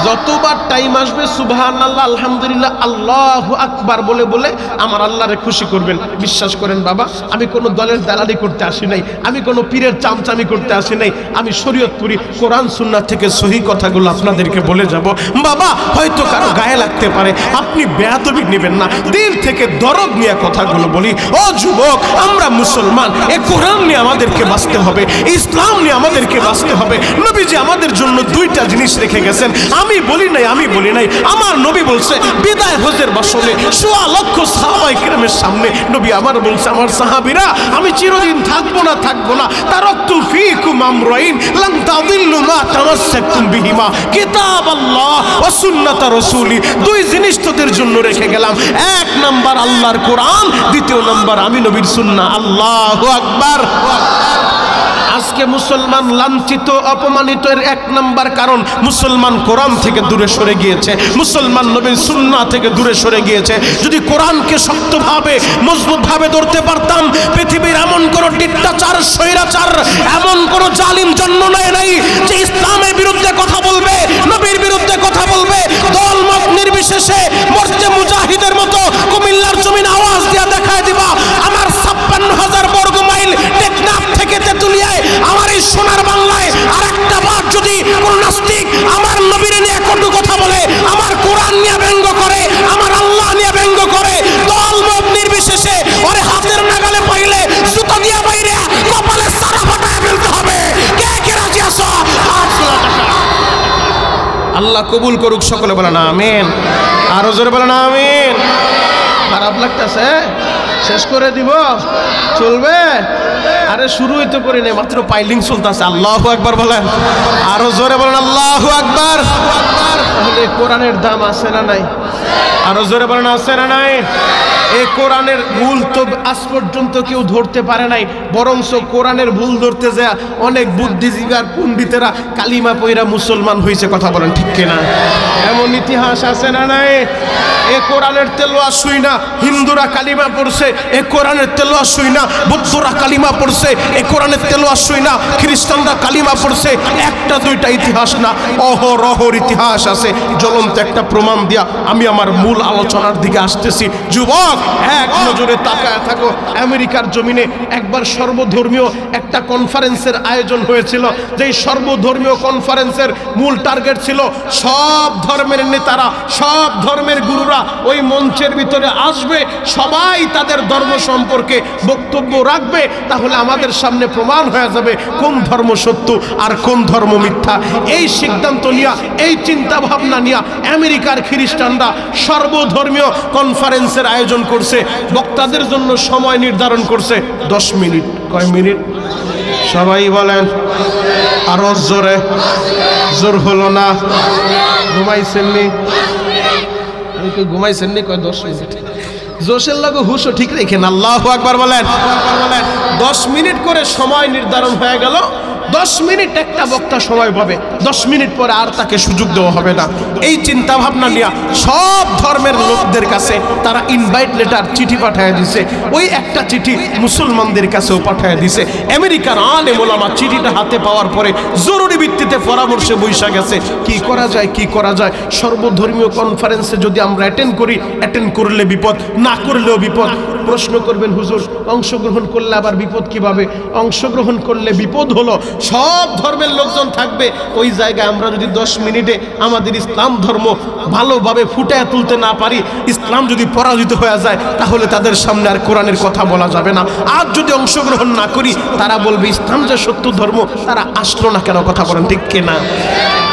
যতবার টাইম আসবে সুবহানাল্লাহ, আলহামদুলিল্লাহ, আল্লাহু আকবার বলে বলে আমার আল্লাহরে খুশি করবেন। বিশ্বাস করেন বাবা, আমি কোনো দলের দালালি করতে আসি নাই, আমি কোনো পীরের চামচামি করতে আসি নাই। আমি শরীয়তপুরি কোরআন সুন্নাহ থেকে সহি কথাগুলো আপনাদেরকে বলে যাব। বাবা, হয়তো কারো গায়ে লাগতে পারে, আপনি বেয়াদবি নেবেন না, দিল থেকে দরদ নিয়ে কথাগুলো বলি। ও যুবক, আমরা মুসলমান, এই কোরআন নিয়ে আমাদেরকে বাঁচতে হবে, ইসলাম নিয়ে আমাদেরকে বাঁচতে হবে। নবীজি আমাদের জন্য দুইটা জিনিস রেখে গেছেন। আমি বলি নাই, আমার নবী বলছে বিদায় হজের বাসনে ১৬ লক্ষ সাহাবায়ে কেরামের সামনে নবী আমার বলছে, আমার সাহাবীরা, আমি চিরদিন থাকবো না, তারাকতু ফীকুম আমরাইন লান তাদিল্লু মা তামাসসাকতুম বিহিমা, কিতাবাল্লাহ ওয়া সুন্নাত রাসূলি। দুই জিনিস তোদের জন্য রেখে গেলাম, এক নাম্বার আল্লাহর কোরআন, দ্বিতীয় নাম্বার আমি নবীর সুন্নাহ। আল্লাহু আকবার। আজকে মুসলমান লাঞ্ছিত, অপমানিত এর এক নাম্বার কারণ মুসলমান কোরআন থেকে দূরে সরে গিয়েছে, মুসলমান নবীর সুন্নাহ থেকে দূরে সরে গিয়েছে। যদি কোরআনকে শক্তভাবে মজবুতভাবে ধরতে পারতাম, পৃথিবীর এমন কোন ডিক্টাচার, স্বৈরাচার, এমন কোন জালিম জন্ম নেয় নাই যে ইসলামের বিরুদ্ধে কথা বলবে, নবীর বিরুদ্ধে কথা বলবে, দলমত নির্বিশেষে মরতে মুজাহিদের মতো কুমিল্লার জমিন আওয়াজ দিয়া দেখায় দিবা। আমার ৫৬,০০০ বর্গ মাইল টেকনাফ থেকে তেতুলিয়ায়, আমার এই সোনার বাংলায় আর একটা বার যদি কোন নাস্তিক আমার নবীর নিয়ে কটু কথা বলে, আমার কোরআন নিয়ে ব্যঙ্গ করে, আমার আল্লাহ নিয়ে ব্যঙ্গ করে, দল মত নির্বিশেষে ওরে হাতের নাগালে পাইলে জুতা দিয়া বাইরে কপালে সারা ফাটায় ফেলতে হবে। কে কে রাজি আছো? আল্লাহ কবুল করুক। সকলে বলেন আমিন। আরো জোরে বলেন আমিন। খারাপ লাগতেছে? শেষ করে দিব? চলবে? আরে শুরুই তো করি নাই, মাত্র পাইলিং চলতেছে। আল্লাহু আকবার বলেন। আরো জোরে বলেন আল্লাহু আকবার। তাহলে কোরআনের দাম আছে না নাই? আরো জোরে বলেন আছে না নাই? এই কোরআনের ভুল তো আজ পর্যন্ত কেউ ধরতে পারে নাই, বরঞ্চ কোরআনের ভুল ধরতে যায় অনেক বুদ্ধিজীবী আর পণ্ডিতেরা কালিমা পয়রা মুসলমান হয়েছে। কথা বলেন ঠিক কিনা? এমন ইতিহাস আছে না নাই? এ কোরআনের তেলাওয়াত শুই না হিন্দুরা কালিমা পড়ছে, এ কোরআনের তেলাওয়াত শুই না বৌদ্ধরা কালিমা পড়ছে, এ কোরআনের তেলাওয়াত শুই না খ্রিস্টানরা কালিমা পড়ছে। একটা দুইটা ইতিহাস না, অহরহর ইতিহাস আছে। জ্বলন্ত একটা প্রমাণ দিয়া আমি আমার মূল আলোচনার দিকে আসতেছি। যুবক, এক নজরে তাকায় থাকো। আমেরিকার জমিনে একবার সর্বধর্মীয় একটা কনফারেন্সের আয়োজন হয়েছিল, যেই সর্বধর্মীয় কনফারেন্সের মূল টার্গেট ছিল সব ধর্মের নেতারা, সব ধর্মের গুরুরা ওই মঞ্চের ভিতরে আসবে, সবাই তাদের ধর্ম সম্পর্কে বক্তব্য রাখবে, তাহলে আমাদের সামনে প্রমাণ হয়ে যাবে কোন ধর্ম সত্য আর কোন ধর্ম মিথ্যা। এই সিদ্ধান্ত নিয়ে, এই চিন্তা ভাবনা নিয়ে আমেরিকার খ্রিস্টানরা সর্বধর্মীয় কনফারেন্সের আয়োজন করছে। বক্তাদের জন্য সময় নির্ধারণ করছে 10 মিনিট। কয় মিনিট? সবাই বলেন আরো জোরে। জোর হলো না? ঘুমাইছেননি? ঘুমাইছেননি? কয় 10 মিনিট। জোশের লাগে হুশও ঠিক রেখেন। আল্লাহু আকবার বলেন। 10 মিনিট করে সময় নির্ধারণ হয়ে গেল। 10 মিনিট একটা বক্তা সময় পাবে, 10 মিনিট পরে আর তাকে সুযোগ দেওয়া হবে না। এই চিন্তা ভাবনা নিয়ে সব ধর্মের লোকদের কাছে তারা ইনভাইট লেটার, চিঠি পাঠিয়ে দিছে। ওই একটা চিঠি মুসলমানদের কাছেও পাঠিয়ে দিছে। আমেরিকার আলেম ওলামা চিঠিটা হাতে পাওয়ার পরে জরুরি ভিত্তিতে পরামর্শে বৈশা গেছে কি করা যায়, কি করা যায়। সর্বধর্মীয় কনফারেন্সে যদি আমরা অ্যাটেন্ড করি, অ্যাটেন্ড করলে বিপদ, না করলেও বিপদ। প্রশ্ন করবেন হুজুর অংশগ্রহণ করলে আবার বিপদ কিভাবে? অংশগ্রহণ করলে বিপদ হলো সব ধর্মের লোকজন থাকবে ওই জায়গায়। আমরা যদি 10 মিনিটে আমাদের ইসলাম ধর্ম ভালোভাবে ফুটিয়ে তুলতে না পারি, ইসলাম যদি পরাজিত হয়ে যায়, তাহলে তাদের সামনে আর কোরআনের কথা বলা যাবে না। আর যদি অংশগ্রহণ না করি, তারা বলবে ইসলাম যে সত্য ধর্ম, তারা আসলো না কেন? কথা বলেন ঠিক কিনা?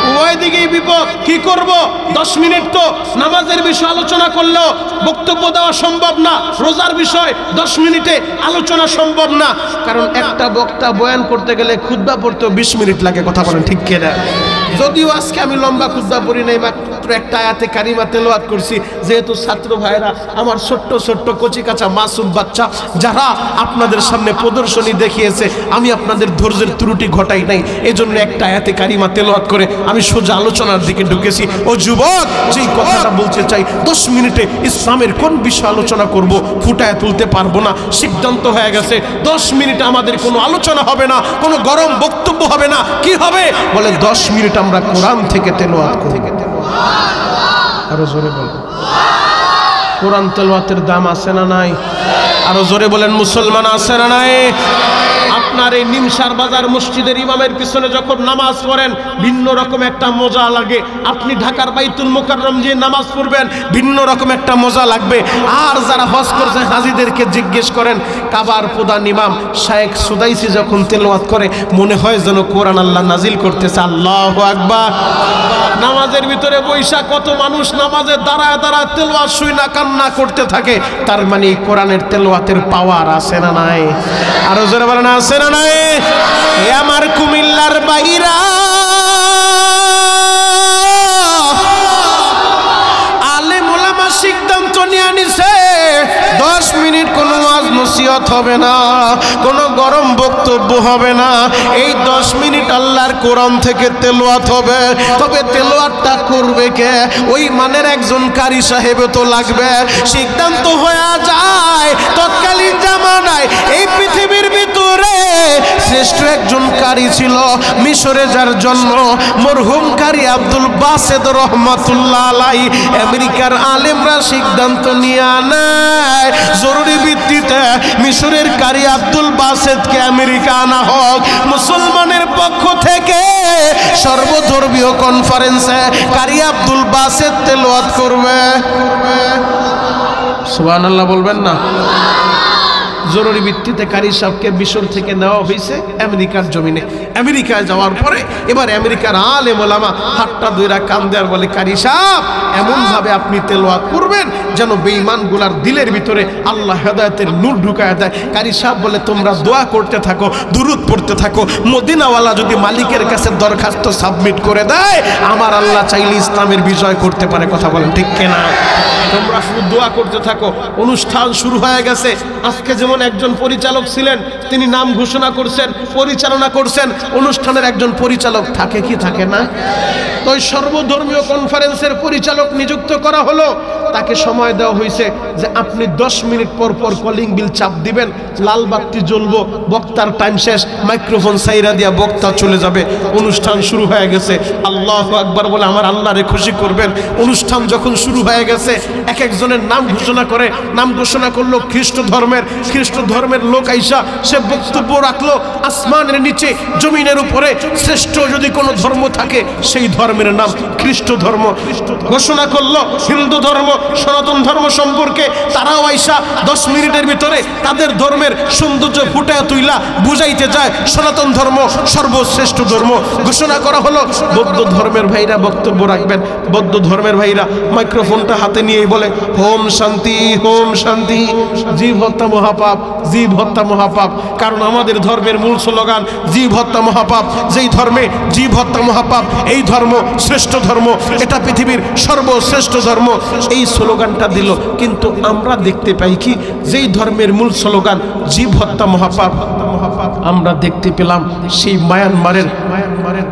উভয় দিকেই বিপদ। কি করব? 10 মিনিট তো নামাজের বিষয় আলোচনা করলেও বক্তব্য দেওয়া সম্ভব না। রোজার বিষয় 10 মিনিটে আলোচনা সম্ভব না, কারণ একটা বক্তা বয়ান করতে গেলে খুতবা পড়তেও 20 মিনিট লাগে। কথা বলেন ঠিক কিনা? যদিও আজকে আমি লম্বা খুতবা পড়ি নাই, মাত্র একটা আয়াতে কারিমা তেলাওয়াত করছি, যেহেতু ছাত্র ভাইরা আমার ছোট্ট ছোট্ট কচি কাঁচা মাসুম বাচ্চা যারা আপনাদের সামনে প্রদর্শনী দেখিয়েছে, আমি আপনাদের ধৈর্যের ত্রুটি ঘটাই নাই, এজন্য একটা আয়াতে কারিমা তেলাওয়াত করে আমি সোজা আলোচনার দিকে ঢুকেছি। ও যুবক, যেই কথাটা বলতে চাই, 10 মিনিটে ইসলামের কোন বিষয় আলোচনা করব ফুটায় তুলতে পারবো না। সিদ্ধান্ত হয়ে গেছে 10 মিনিটে আমাদের কোনো আলোচনা হবে না, কোনো গরম বক্তব্য হবে না। কি হবে? বলে 10 মিনিট আমরা কোরআন থেকে তেলাওয়াত করব। আরো জোরে বলেন কোরআন তেলাওয়াতের দাম আছে না নাই? আরো জোরে বলেন মুসলমান আছে না নাই? আপনার এই নিমসার বাজার মসজিদের ইমামের পিছনে যখন নামাজ পড়েন ভিন্ন রকম একটা মজা লাগে। আপনি ঢাকার বাইতুল মুকাররম যে নামাজ পড়বেন ভিন্ন রকম একটা মজা লাগবে। আর যারা হজ করছে হাজিদেরকে জিজ্ঞেস করেন, কাবার প্রধান ইমাম শায়েখ সুদাইসি যখন তেলাওয়াত করে মনে হয় যেন কোরআন আল্লাহ নাজিল করতেছে। আল্লাহু আকবার। নামাজের ভিতরে বৈশা কত মানুষ নামাজে দাঁড়ায় দাঁড়ায় তেলাওয়াত শুইনা কান্না করতে থাকে, তার মানে এই কোরআনের তেলাওয়াতের পাওয়ার আছে না নাই? আরো জোরে বলেন আছে না নাই? এ আমার কুমিল্লার বাইরা, আলেম ওলামা সিদ্ধান্ত নিয়ে নিছে 10 মিনিট কোনো ওয়াজ নসিহত হবে না, কোনো গরম বক্তব্য হবে না। এই 10 মিনিট আল্লাহর কোরআন থেকে তেলাওয়াত হবে। তবে তেলাওয়াতটা করবে কে? ওই মানের একজন কারি সাহেব তো লাগবে। সিদ্ধান্ত হয়ে যায় তৎকালীন জামানায় এই পৃথিবীর ভিতরে শ্রেষ্ঠ একজন কারি ছিল মিশরে, যার জন্ম মরহুম কারি আব্দুল বাসেদ রহমাতুল্লাহ আলাইহি। আমেরিকার আলেমরা সিদ্ধান্ত নিয়ে নেয় জরুরি ভিত্তিতে মিশরের কারি আব্দুল বাসেদকে আমেরিকা আনা হোক। মুসলমানের পক্ষ থেকে সর্বধর্মীয় কনফারেন্সে কারি আব্দুল বাসেদ তেলাওয়াত করবে। সুবহানাল্লাহ বলবেন না? জরুরি ভিত্তিতে কারি সাহেবকে মিশর থেকে নেওয়া হয়েছে আমেরিকার জমিনে। আমেরিকায় যাওয়ার পরে এবার আমেরিকার আলেম ওলামা হাতটা ধইরা কান্দে আর বলে, কারি সাহেব এমনভাবে আপনি তেলাওয়াত করবেন যেন বেঈমানগুলার দিলের ভিতরে আল্লাহ হেদায়েতের নূর ঢুকায় দেয়। কারি সাহেব বলে, তোমরা দোয়া করতে থাকো, দুরূদ পড়তে থাকো, মদিনাওয়ালা যদি মালিকের কাছে দরখাস্ত সাবমিট করে দেয়, আমার আল্লাহ চাইলে ইসলামের বিজয় করতে পারে। কথা বলেন ঠিক কিনা? তোমরা শুধু দোয়া করতে থাকো। অনুষ্ঠান শুরু হয়ে গেছে। আজকে যেমন একজন পরিচালক ছিলেন, তিনি নাম ঘোষণা করছেন, পরিচালনা করছেন। অনুষ্ঠানের একজন পরিচালক থাকে কি থাকে না? তো সর্বধর্মীয় কনফারেন্সের পরিচালক নিযুক্ত করা হলো। তাকে সময় দেওয়া হয়েছে যে আপনি 10 মিনিট পর পর কলিং বিল চাপ দিবেন, লাল বাতি জ্বলবো, বক্তার টাইম শেষ, মাইক্রোফোন সাইরা দিয়া বক্তা চলে যাবে, অনুষ্ঠান শুরু হয়ে গেছে। আল্লাহু আকবার বলে আমার আল্লাহরে খুশি করবেন। অনুষ্ঠান যখন শুরু হয়ে গেছে এক একজনের নাম ঘোষণা করে, নাম ঘোষণা করলো খ্রিস্ট ধর্মের লোক আইসা সে বক্তব্য রাখলো, আসমানের নিচে জমিনের উপরে শ্রেষ্ঠ যদি কোনো ধর্ম থাকে সেই ধর্মের নাম খ্রিস্ট ধর্ম ঘোষণা করলো। হিন্দু ধর্ম, সনাতন ধর্ম সম্পর্কে তারাও আইসা 10 মিনিটের ভিতরে তাদের ধর্মের সৌন্দর্য ফুটে তুইলা বুঝাইতে যায় সনাতন ধর্ম সর্বশ্রেষ্ঠ ধর্ম ঘোষণা করা হলো। বৌদ্ধ ধর্মের ভাইরা বক্তব্য রাখবেন। বৌদ্ধ ধর্মের ভাইরা মাইক্রোফোনটা হাতে নিয়েই বলে হোম শান্তি, হোম শান্তি। জীব হত্যা মহাপাপ, জীব হত্যা মহাপাপ। কারণ আমাদের ধর্মের মূল স্লোগান জীব হত্যা মহাপাপ। যেই ধর্মে জীব হত্যা মহাপাপ, এই ধর্ম শ্রেষ্ঠ ধর্ম, এটা পৃথিবীর সর্বশ্রেষ্ঠ ধর্ম, এই স্লোগানটা দিল। কিন্তু আমরা দেখতে পাই কি, যেই ধর্মের মূল স্লোগান জীব হত্যা মহাপাপ, আমরা দেখতে পেলাম সেই মায়ানমারের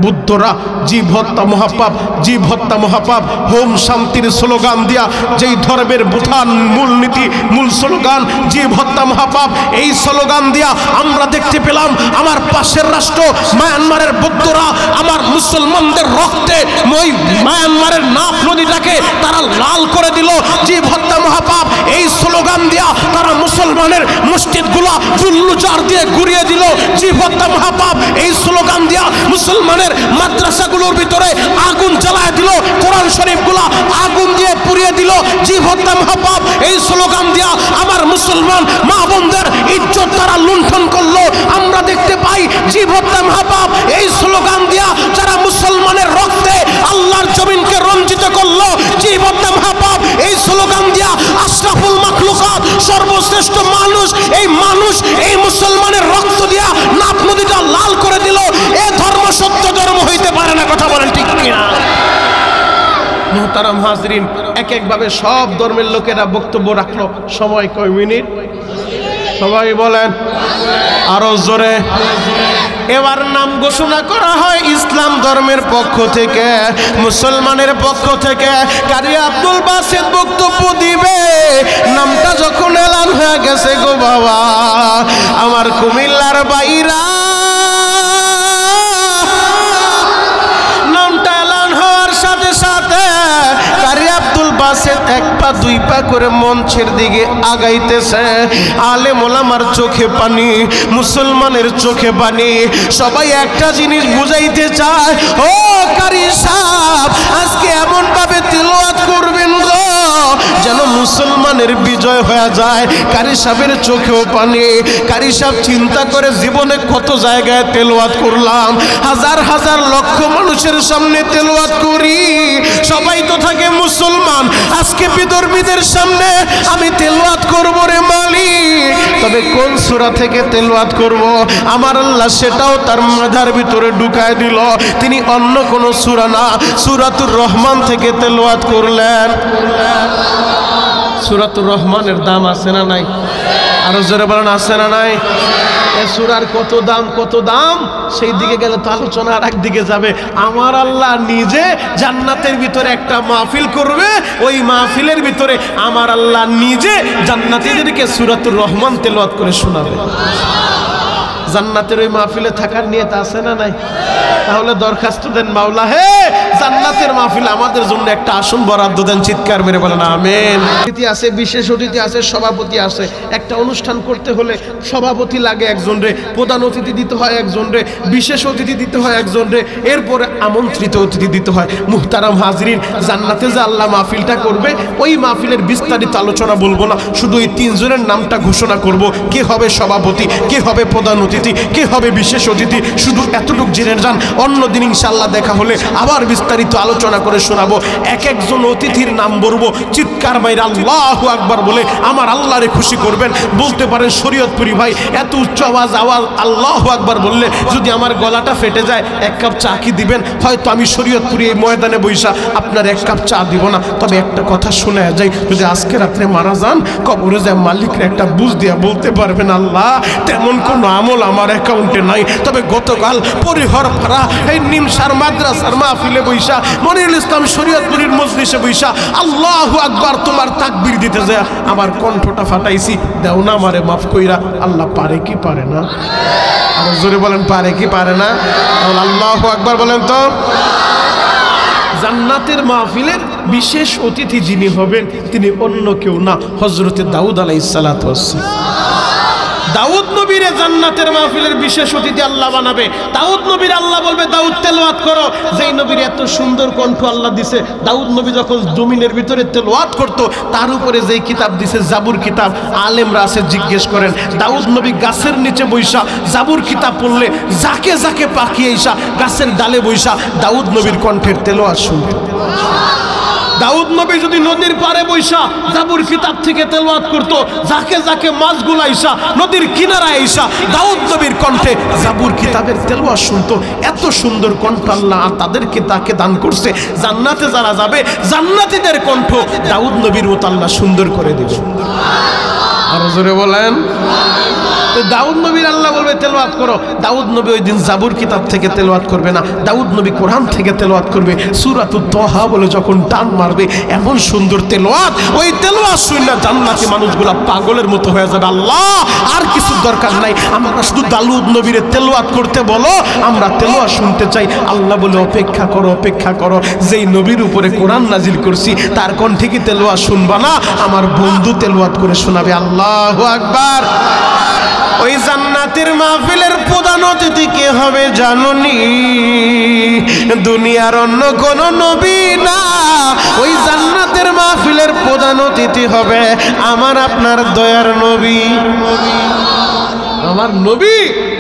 বুদ্ধরা জীব হত্যা মহাপাপ, জীব হত্যা মহাপাপ, হোম শান্তির স্লোগান দিয়া যেই ধর্মের প্রধান মূলনীতি, মূল স্লোগান জীব হত্যা মহাপাপ, এই স্লোগান দিয়া আমরা দেখতে পেলাম আমার পাশের রাষ্ট্র মায়ানমারের বুদ্ধরা আমার মুসলমানদের রক্তে ওই মায়ানমারের নাফ নদীটাকে তারা লাল করে দিল। জীব হত্যা মহাপাপ এই স্লোগান দিয়া তারা মুসলমানের মসজিদগুলা বুল্লুচার দিয়ে ঘুরিয়ে দিল। জীব হত্যা মহাপাপ এই স্লোগান দিয়া মুসলমানের মাদ্রাসাগুলোর ভিতরে আগুন জ্বালায় দিল, কোরআন শরীফগুলা আগুন দিয়ে পুড়িয়ে দিল। জীব হত্যা মহাপাপ এই স্লোগান দিয়া আমার মুসলমান মা বোনদের ইজ্জত তারা লুণ্ঠন করলো। আমরা দেখতে পাই জীব হত্যা মহাপাপ এই স্লোগান দিয়া যারা মুসলমানের রক্তে আল্লাহর জমিনকে রঞ্জিত করলো। জীব হত্যা মহাপাপ এই স্লোগান দিয়া আশরাফুল মাখলুকাত সর্বশ্রেষ্ঠ মানুষ, এই মানুষ এই মুসলমানের রক্ত দিয়া নাফ নদীটা লাল করে দিল। এ ধর্ম সত্য ধর্ম হইতে পারে না, কথা বলেন ঠিক কিনা? মুহতারাম হাজরিন, এক একভাবে সব ধর্মের লোকেরা বক্তব্য রাখলো। সময় কয় মিনিট? সবাই বলেন আরো জোরে। এবার নাম ঘোষণা করা হয় ইসলাম ধর্মের পক্ষ থেকে, মুসলমানের পক্ষ থেকে কারি আব্দুল বাসিত বক্তব্য দিবে। নামটা যখন এলান হয়ে গেছে গো বাবা, আমার কুমিল্লার বাইরা নামটা এলান হওয়ার সাথে সাথে কারি আব্দুল বাসিত এক পা দুই পা করে মঞ্চের দিকে আগাইতেছে। আলেম ওলামার চোখে পানি, মুসলমানের চোখে পানি। সবাই একটা জিনিস বুঝাইতে চায়, ও কারি সাহেব আজকে এমন ভাবে তিলাওয়াত করবেন গো যেন মুসলমানের বিজয় হয়ে যায়। কারি সাহেবের চোখেও পানি। কারি সাহেব চিন্তা করে জীবনে কত জায়গায় তেলাওয়াত করলাম, হাজার হাজার লক্ষ মানুষের সামনে তেলাওয়াত করি, সবাই তো থাকে মুসলমান, আজকে বিধর্মীদের সামনে আমি তেলাওয়াত করব রে মালিক। তবে কোন সূরা থেকে তেলাওয়াত করব আমার আল্লাহ সেটাও তার মাথার ভিতরে ঢুকায় দিল। তিনি অন্য কোন সূরা না, সূরাতুর রহমান থেকে তেলাওয়াত করলেন। সূরাতুর রহমানের দাম আছে না নাই? আরো জোরে বলেন আছে না নাই? এ সূরার কত দাম, কত দাম, সেই দিকে গেলে তো আলোচনা আর একদিকে যাবে। আমার আল্লাহ নিজে জান্নাতের ভিতরে একটা মাহফিল করবে, ওই মাহফিলের ভিতরে আমার আল্লাহ নিজে জান্নাতীদেরকে সূরাতুর রহমান তেলাওয়াত করে শোনাবে। জান্নাতের ওই মাহফিলে থাকার নিয়ত আছে না নাই? তাহলে দরখাস্ত দেন, মাওলা হে জান্নাতের মাহফিলে আমাদের জন্য একটা আসন বরাদ্দ দেন। চিৎকার মেরে বলেন আমিন। অতিথি আছে, বিশেষ অতিথি আছে, সভাপতি আছে। একটা অনুষ্ঠান করতে হলে সভাপতি লাগে একজন রে, প্রধান অতিথি দিতে হয় একজন রে, বিশেষ অতিথি দিতে হয় একজন রে, এরপরে আমন্ত্রিত অতিথি দিতে হয়। মুহতারাম হাজরিন, জান্নাতে যে আল্লাহ মাহফিলটা করবে ওই মাহফিলের বিস্তারিত আলোচনা বলবো না, শুধু এই তিনজনের নামটা ঘোষণা করব। কে হবে সভাপতি, কে হবে প্রধান অতিথি, কে হবে বিশেষ অতিথি, শুধু এতটুকু জেনে যান। অন্যদিন ইনশাআল্লাহ দেখা হলে আবার বিস্তারিত আলোচনা করে শোনাবো। এক একজন অতিথির নাম বলবো, চিৎকার মাইরে আল্লাহু আকবার বলে আমার আল্লাহরে খুশি করবেন। বলতে পারেন শরীয়তপুরি ভাই এত উচ্চ আওয়াজ আল্লাহু আকবার বললে যদি আমার গলাটা ফেটে যায় এক কাপ চা কি দিবেন? হয়তো আমি শরীয়তপুরি এই ময়দানে বৈশা আপনার এক কাপ চা দিব না, তবে একটা কথা শোনা যায়, যদি আজকে রাত্রে মারা যান কবরে যায় মালিকরা একটা বুঝ দিয়া বলতে পারবেন আল্লাহ তেমন কোনো আমল আমার অ্যাকাউন্টে নাই, তবে গতকাল পরিহর পাড়া এই নিমসার মাদ্রাসার মাহফিলে বৈশা বৈশা, মনিরুল ইসলাম শরীয়তপুরীর মজলিসে বৈশা আল্লাহু আকবার তোমার তাকবীর দিতে যায় আমার কণ্ঠটা ফাটাইছি, দেও না আমারে মাফ কইরা। আল্লাহ পারে কি পারে না? আর জোরে বলেন পারে কি পারে না? আল্লাহু আকবার বলেন তো। জান্নাতের মাহফিলের বিশেষ অতিথি যিনি হবেন তিনি অন্য কেউ না, হযরতে দাউদ আলাইহিস সালাতু ওয়াস সালাম। দাউদ নবীরে জান্নাতের মাহফিলের বিশেষ অতিথি আল্লাহ বানাবে। দাউদ নবীর আল্লাহ বলবে দাউদ তেলাওয়াত করো। যেই নবীর এত সুন্দর কণ্ঠ আল্লাহ দিছে, দাউদ নবী যখন জমিনের ভিতরে তেলাওয়াত করত, তার উপরে যেই কিতাব দিছে জাবুর কিতাব, আলেমরা আছে জিজ্ঞেস করেন দাউদ নবী গাছের নিচে বৈশা জাবুর কিতাব পড়লে যাকে যাকে পাখি আইসা গাছের ডালে বৈশা দাউদ নবীর কণ্ঠের তেলাওয়াত শুনত। দাউদ নবী যদি নদীর পারে বৈশা জাবুর কিতাব থেকে তেলাওয়াত করত, যাকে যাকে মাছগুলো আইসা নদীর কিনারায় আইসা দাউদ নবীর কণ্ঠে জাবুর কিতাবের তেলাওয়াত শুনতো। এত সুন্দর কণ্ঠ আল্লাহ তাদেরকে তাকে দান করছে। জান্নাতে যারা যাবে জান্নাতীদের কণ্ঠ দাউদ নবীর মতো আল্লাহ সুন্দর করে দিবে। আরো জোরে বলেন। তো দাউদ নবীর আল্লাহ বলবে তেলাওয়াত করো। দাউদ নবী ওই দিন জাবুর কিতাব থেকে তেলাওয়াত করবে না, দাউদ নবী কোরআন থেকে তেলাওয়াত করবে। সূরাতুত তাহা বলে যখন টান মারবে এমন সুন্দর তেলাওয়াত, ওই তেলাওয়াত শুনলে জান্নাতি মানুষগুলা পাগলের মতো হয়ে যাবে। আল্লাহ আর কিছু দরকার নাই, আমরা শুধু দাউদ নবীর তেলাওয়াত করতে বলো, আমরা তেলাওয়াত শুনতে চাই। আল্লাহ বলে অপেক্ষা করো, অপেক্ষা করো, যেই নবীর উপরে কোরআন নাজিল করছি তার কণ্ঠে কি তেলাওয়াত শুনবা না? আমার বন্ধু তেলাওয়াত করে শোনাবে। আল্লাহু আকবার। ওই জান্নাতের মাহফিলের প্রধান অতিথি কে হবে জানোনি? দুনিয়ার অন্য কোন নবী না, ওই জান্নাতের মাহফিলের প্রধান অতিথি হবে আমার আপনার দয়ার নবী। আমার নবী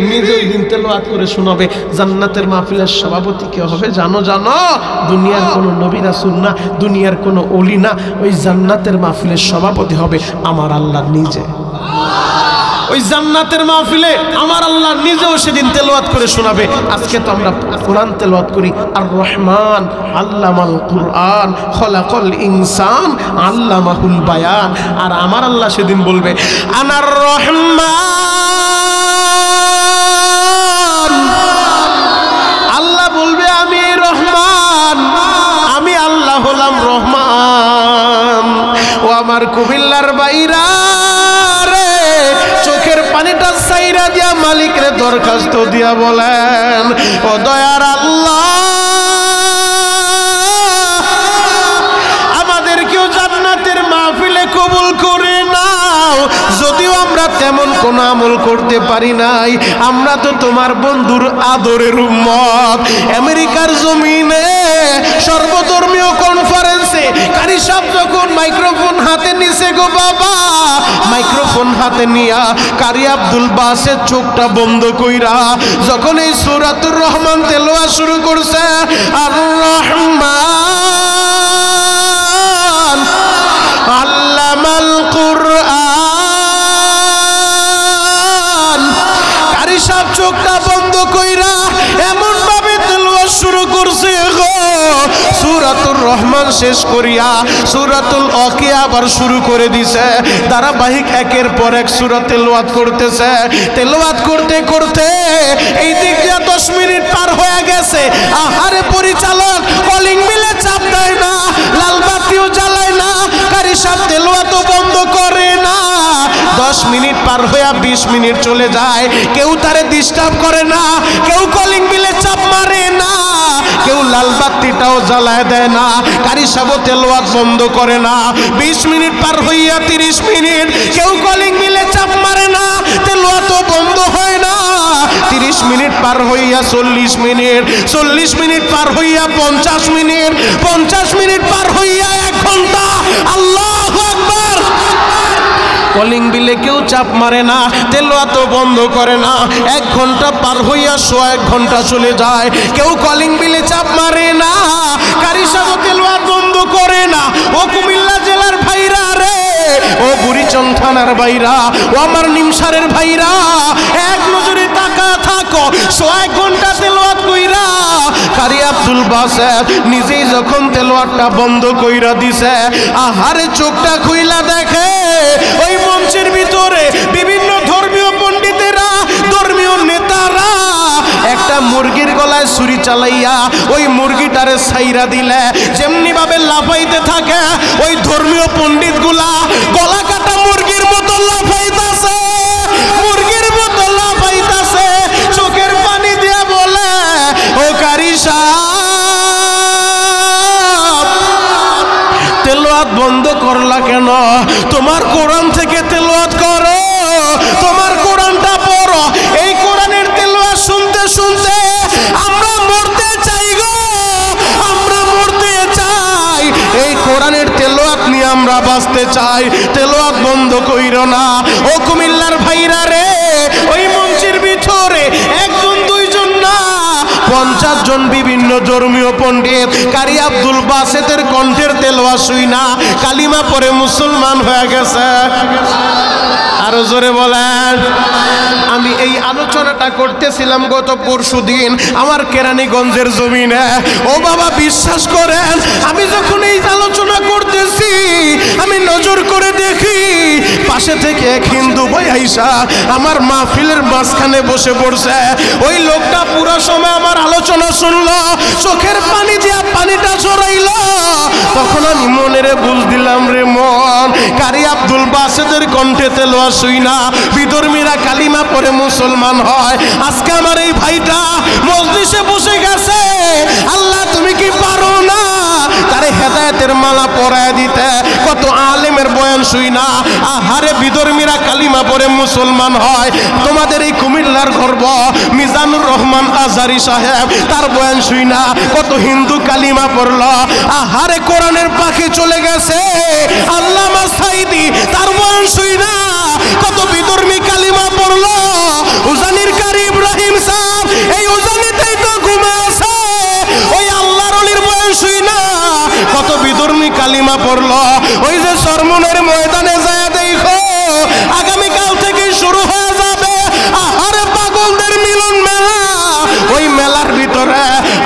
নিজে ওই দিন তেলাওয়াত করে শোনাবে। জান্নাতের মাহফিলের সভাপতি কে হবে জানো? জানো? দুনিয়ার কোনো নবী রাসূল না, দুনিয়ার কোনো ওলি না, ওই জান্নাতের মাহফিলের সভাপতি হবে আমার আল্লাহ নিজে। ওই জান্নাতের মাহফিলে আমার আল্লাহ নিজেও সেদিন তেলাওয়াত করে শোনাবে। আজকে তো আমরা কোরআন তেলাওয়াত করি, আর রহমান আল্লামাল কুরআন খলাকাল ইনসান আল্লামাহুল বায়ান। আর আমার আল্লাহ সেদিন বলবে আনার রহমান, আল্লাহ বলবে আমি রহমান, আমি আল্লাহ হলাম রহমান। ও আমার কুমিল্লার বাইরা রে, চোখের পানিটা সাইরা দিয়া মালিকরে দরখাস্ত দিয়া বলেন ও দয়ার আল্লাহ, আমাদেরকেও জান্নাতের মাহফিলে কবুল করে নাও। যদিও আমরা তেমন কোন আমল করতে পারি নাই, আমরা তো তোমার বন্ধুর আদরের উম্মত। আমেরিকার জমিনে সর্বধর্মীয় কনফারেন্সে কারি সাহেব যখন মাইক্রোফোন হাতে নিছে গো বাবা, মাইক্রোফোন হাতে নিয়া কারি আব্দুল বাসের চোখটা বন্ধ কইরা যখন এই সূরাতুর রহমান তেলাওয়াত শুরু করছে, আর রহমান আল্লামাল কুরআন, কারি সাহেব চোখটা বন্ধ কইরা এমন ভাবে তেলাওয়াত শুরু করছে গো, সূরাতুর রহমান শেষ করিয়া সূরাতুল ওয়াকিয়া আবার শুরু করে দিছে। ধারাবাহিক একের পর এক সূরা তেলাওয়াত করতেছে। তেলাওয়াত করতে করতে এই দিক দিয়ে 10 মিনিট পার হয়ে গেছে। আহারে পরিচালক কলিং বিলে চাপ দেয় না, লাল বাতিও জ্বালায় না, কারি সাহেব তেলাওয়াতও বন্ধ করে না। 10 মিনিট পার হয়ে 20 মিনিট চলে যায়, কেউ তারে ডিস্টার্ব করে না, কেউ কলিং বিলে চাপ মারে না, কেউ লাল বাতিটাও জ্বালায় দেয় না, কারি সাহেব তেলাওয়াত বন্ধ করে না। 20 মিনিট পার হইয়া 30 মিনিট, কেউ কলিং বিলে চাপ মারে না, তেলাওয়াতও বন্ধ হয় না। 30 মিনিট পার হইয়া 40 মিনিট, 40 মিনিট পার হইয়া 50 মিনিট, 50 মিনিট পার হইয়া 1 ঘন্টা। আল্লাহু আকবার। কলিং বিলে কেউ চাপ মারে না, তেলাওয়াত বন্ধ করে না। 1 ঘন্টা পার হইয়া 1 ঘন্টা চলে যায়, কেউ কলিং বিলে চাপ মারে না, কারি সাহেব তেলাওয়াত বন্ধ করে না। ও কুমিল্লা জেলার ভাইরা রে, ও বুড়িচং থানার ভাইরা, ও আমার নিমসারের ভাইরা, এক নজরে তাকা থাকো। 1 ঘন্টা তেলাওয়াত কইরা কারি আব্দুল বাসেত নিজেই যখন তেলাওয়াতটা বন্ধ কইরা দিছে, আহারে চোখটা খুইলা দেখে ওই মঞ্চের ভিতরে বিভিন্ন ধর্মীয় পণ্ডিতেরা, ধর্মীয় নেতারা একটা একটা মুরগির গলায় ছুরি চালাইয়া ওই মুরগিটারে ছাইরা দিলে যেমনি ভাবে লাফাইতে থাকে ওই ধর্মীয় পণ্ডিতগুলা গলা কাটা মুরগির মতো লাফাইতাছে, মুরগির মতো লাফাইতাছে, চোখের পানি দিয়া বলে, ও কারি সাহেব তেলাওয়াত বন্ধ করলা কেন? তোমার কোরআন থেকে তেলাওয়াত করো, তোমার কোরআনটা পড়ো। এই কোরআনের তেলাওয়াত শুনতে শুনতে আমরা মরতে চাই গো, আমরা মরতে চাই। এই কোরআনের তেলাওয়াত নিয়ে আমরা বাঁচতে চাই। তেলাওয়াত বন্ধ কইরো না। ও কুমিল্লার ভাইরা রে, ওই মঞ্চের ভিতরে একজন দুইজন না 50 জন বিভিন্ন ধর্মীয় পণ্ডিত কারি আব্দুল বাসেতের কণ্ঠের তেলাওয়াত শুইনা কালিমা পড়ে মুসলমান হয়ে গেছে। আরো জোরে বলেন। আমি এই আলোচনাটা করতেছিলাম গত পরশুদিন আমার কেরানীগঞ্জের জমিনে। ও বাবা বিশ্বাস করেন, আমি যখন এই আলোচনা করতেছি আমি নজর করে দেখি পাশে থেকে এক হিন্দু ভাই আইসা আমার মাহফিলের মাঝখানে বসে পড়ছে। ওই লোকটা পুরো সময় আমার আলোচনা শুনলো, চোখের পানি দিয়া পানিটা ঝরাইলো। তখন আমি মনেরে বুঝ দিলাম, রে মন, কারি আব্দুল বাসেতের কণ্ঠে তেলাওয়াত শুইনা বিধর্মীরা কালিমা পড়ে মুসলমান হয়। আজকে আমার এই ভাইটা মজলিসে বসে গেছে। আল্লাহ তুমি কি পারো না তারে হেদায়েতের মালা পরায় দিতে? কত আলেমের বয়ান শুইনা আহারে বিধর্মীরা কালিমা পড়ে মুসলমান হয়। তোমাদের এই কুমিল্লার গর্ব মিজানুর রহমান আজহারি সাহেব, তার বয়ান শুইনা কত হিন্দু কালিমা পড়ল। আহারে কোরআনের পাখি চলে গেছে আল্লামা সাইদি, তার বয়ান শুইনা কত বিধর্মী কালিমা পড়ল। উজানির কারি ইব্রাহিম সাহেব এই উজানিতেই তো ঘুমে আছে। ওই আল্লাহর ওলির বয়ান শুইনা কত বিধর্মী কালিমা পড়ল। ওই যে সরমনের ময়দানে যায় দেখো, আগামীকাল থেকে শুরু হয়ে যাবে আহারে পাগলদের মিলন মেলা। ওই মেলার ভিতরে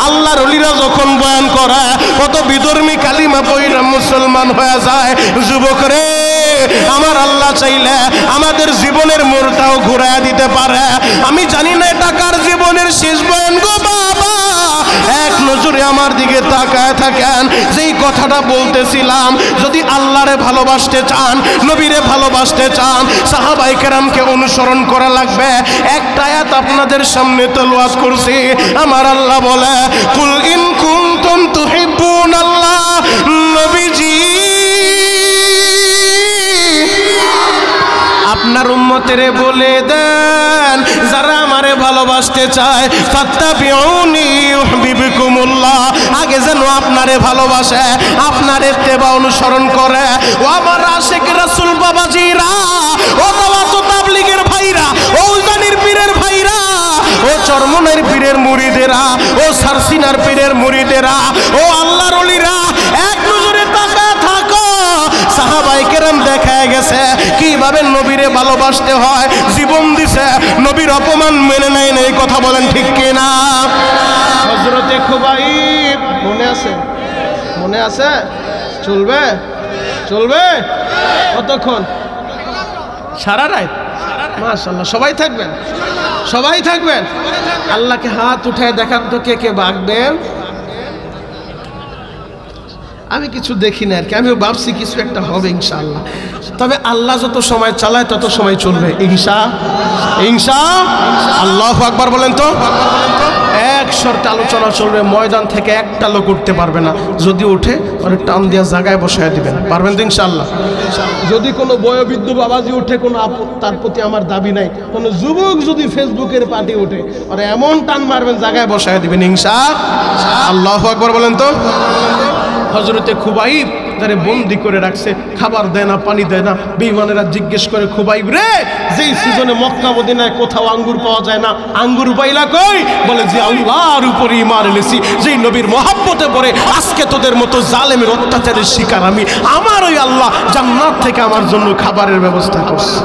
আল্লাহর ওলিরা যখন বয়ান করে কত বিধর্মী কালিমা পড়া মুসলমান হয়ে যায়। যুবক রে, আমার আল্লাহ চাইলে আমাদের জীবনের মোড়টাও ঘুরায় দিতে পারে। আমি জানি না এটা কার জীবনের শেষ বয়ান গো বাবা। এক নজরে আমার দিকে তাকায় থাকেন। যেই কথাটা বলতেছিলাম, যদি আল্লাহরে ভালোবাসতে চান, নবীরে ভালোবাসতে চান, সাহাবায়ে কেরামকে অনুসরণ করা লাগবে। একটা আয়াত আপনাদের সামনে তেলাওয়াত করছি। আমার আল্লাহ বলে, কুল ইন কুনতুম তুহিব্বুনাল্লাহ, নবীজি আপনার উম্মতেরে বলে দেন যারা আমারে ভালোবাসতে চায়, ফাত্তাবিউনি ইউহিব্বুকুমুল্লাহ, আগে যেন আপনারে ভালোবাসে, আপনার ইত্তেবা অনুসরণ করে। ও আমার আশিক রাসূল বাবাজিরা, ও দাওয়াত ও তাবলীগের ভাইরা, ও উজানির পীরের ভাইরা, ও চরমনের পীরের মুরিদেরা, ও সারসিনার পীরের মুরিদেরা, ও আল্লাহর ওলিরা, এক নজরে তাকায় থাকো। সাহাবায়ে কেরাম দেখায় গেছে কিভাবে নবীরে ভালোবাসতে হয়, জীবন দিছে। নবীর অপমান মেনে নেয় না, এই কথা বলেন ঠিক কিনা? হযরতে খুবাইব মনে আছে? মনে আছে? চলবে চলবে কতক্ষণ? সারা রাত? মাশাআল্লাহ। সবাই থাকবেন, সবাই থাকবেন। আল্লাহকে হাত উঠায় দেখান তো কে কে ভাগবেন। আমি কিছু দেখি না আর কি, আমিও ভাবছি কিছু একটা হবে ইনশাআল্লাহ। তবে আল্লাহ যত সময় চালায় তত সময় চলবে আল্লাহু আকবার বলেন তো। এক শর্তে আলোচনা চলবে, ময়দান থেকে একটা লোক উঠতে পারবে না। যদি উঠে ওর টান দিয়া জায়গায় বসায় দিবেন, পারবেন তো ইনশাআল্লাহ? যদি কোনো বয়োবৃদ্ধ বাবাজি উঠে, কোনো তার প্রতি আমার দাবি নাই। কোনো যুবক যদি ফেসবুকের পার্টি উঠে, ওরা এমন টান মারবেন জায়গায় বসায় দিবেন ইনশাআল্লাহ। আল্লাহু আকবার বলেন তো। হযরতে খুবাইব যারে বন্দি করে রাখছে, খাবার দেয় না, পানি দেয় না। বেঈমানেরা জিজ্ঞেস করে, খুবাইব রে, যেই সিজনে মক্কা মদিনায় কোথাও আঙ্গুর পাওয়া যায় না, আঙ্গুর পাইলা কই? বলে যে আল্লাহর উপরে ঈমান এনেছি, যেই নবীর মহব্বতে পড়ে আজকে তোদের মতো জালেমের অত্যাচারের শিকার আমি। আমার ওই আল্লাহ জান্নাত থেকে আমার জন্য খাবারের ব্যবস্থা করছে।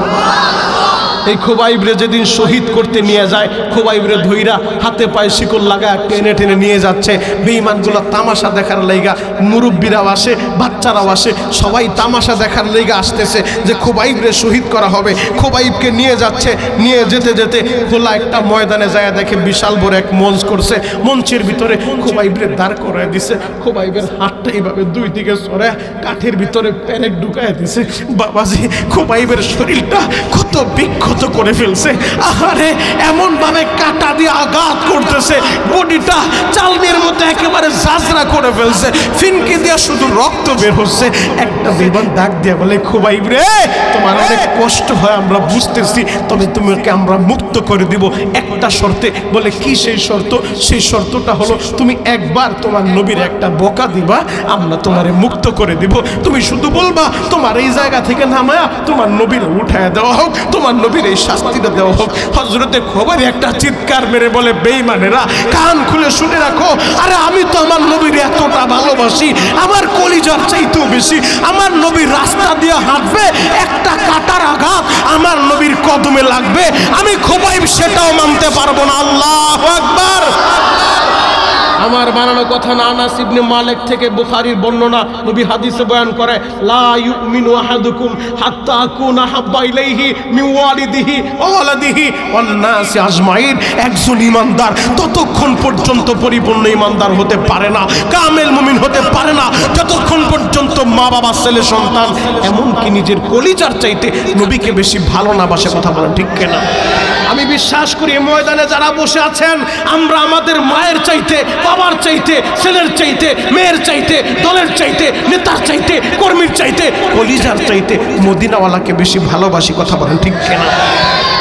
এই খোবাইবরে যেদিন শহীদ করতে নিয়ে যায়, খোবাইবরে ধইরা হাতে পায়ে শিকল লাগায় টেনে টেনে নিয়ে যাচ্ছে। বেঈমানগুলো তামাশা দেখার লাইগা, মুরব্বীরাও আসে, বাচ্চারাও আসে, সবাই তামাশা দেখার লাইগা আসতেছে যে খোবাইবরে শহীদ করা হবে। খোবাইবকে নিয়ে যাচ্ছে, নিয়ে যেতে যেতে খোলা একটা ময়দানে যায় দেখে বিশাল বড় এক মঞ্চ করছে। মঞ্চের ভিতরে খোবাইবরে দাঁড় করায় দিছে। খোবাইবের হাতটা এইভাবে দুই দিকে সরে কাঠের ভিতরে প্যারেক ঢুকায় দিছে। বাবাজি, খোবাইবের শরীরটা কত বিক্ষত করে ফেলছে। আহারে, এমন ভাবে কাটা দিয়ে আঘাত করতেছে, বডিটা চালনির মধ্যে একেবারে জাজরা করে ফেলছে, ফিনকি দিয়ে শুধু রক্ত বের হচ্ছে। একটা বেঈমান ডাক দিয়ে বলে, খোবাইব রে, তোমার অনেক কষ্ট হয় আমরা বুঝতেছি, তবে তোমাকে আমরা মুক্ত করে দিব একটা শর্তে। বলে কি সেই শর্ত? সেই শর্তটা হলো তুমি একবার তোমার নবীর একটা বকা দিবা, আমরা তোমারে মুক্ত করে দিব। তুমি শুধু বলবা তোমার এই জায়গা থেকে নামায়া তোমার নবীর উঠায় দেওয়া হোক, তোমার নবীর এই শাস্তিটা দেওয়া হোক। হযরতে খবর একটা চিৎকার মেরে বলে, বেঈমানেরা কান খুলে শুনে রাখো, আরে আমি তো আমার নবীর এতটা ভালোবাসি, আমার কলিজার চাইতেও বেশি। আমার নবীর রাস্তা দিয়ে হাঁটবে, একটা কাটার আঘাত আমার নবীর কদমে লাগবে, আমি খোবাইব সেটাও মানতে পারবো না। আল্লাহু আকবার। আমার বানানো কথা না, আনাস ইবনে মালিক থেকে বুখারীর বর্ণনা, নবী হাদিসে বয়ান করে, লা ইউমিনু আহাদুকুম হাত্তা আকুনা হাব্বা ইলাইহি মিন ওয়ালিদিহি ওয়া ওয়ালাদিহি ওয়ান নাসি আজমাইন। একজন ঈমানদার ততক্ষণ পর্যন্ত পরিপূর্ণ ঈমানদার হতে পারে না, কামেল মুমিন হতে পারে না, যতক্ষণ পর্যন্ত মা বাবা, ছেলে সন্তান, এমনকি নিজের কলিজার চাইতে নবীকে বেশি ভালো না বাসে। কথা বলেন ঠিক কিনা? আমি বিশ্বাস করি এই ময়দানে যারা বসে আছেন, আমরা আমাদের মায়ের চাইতে, বাবার চাইতে, ছেলের চাইতে, মেয়ের চাইতে, দলের চাইতে, নেতার চাইতে, কর্মীর চাইতে, কলিজার চাইতে মদিনাওয়ালাকে বেশি ভালোবাসি। কথা বলেন ঠিক কিনা?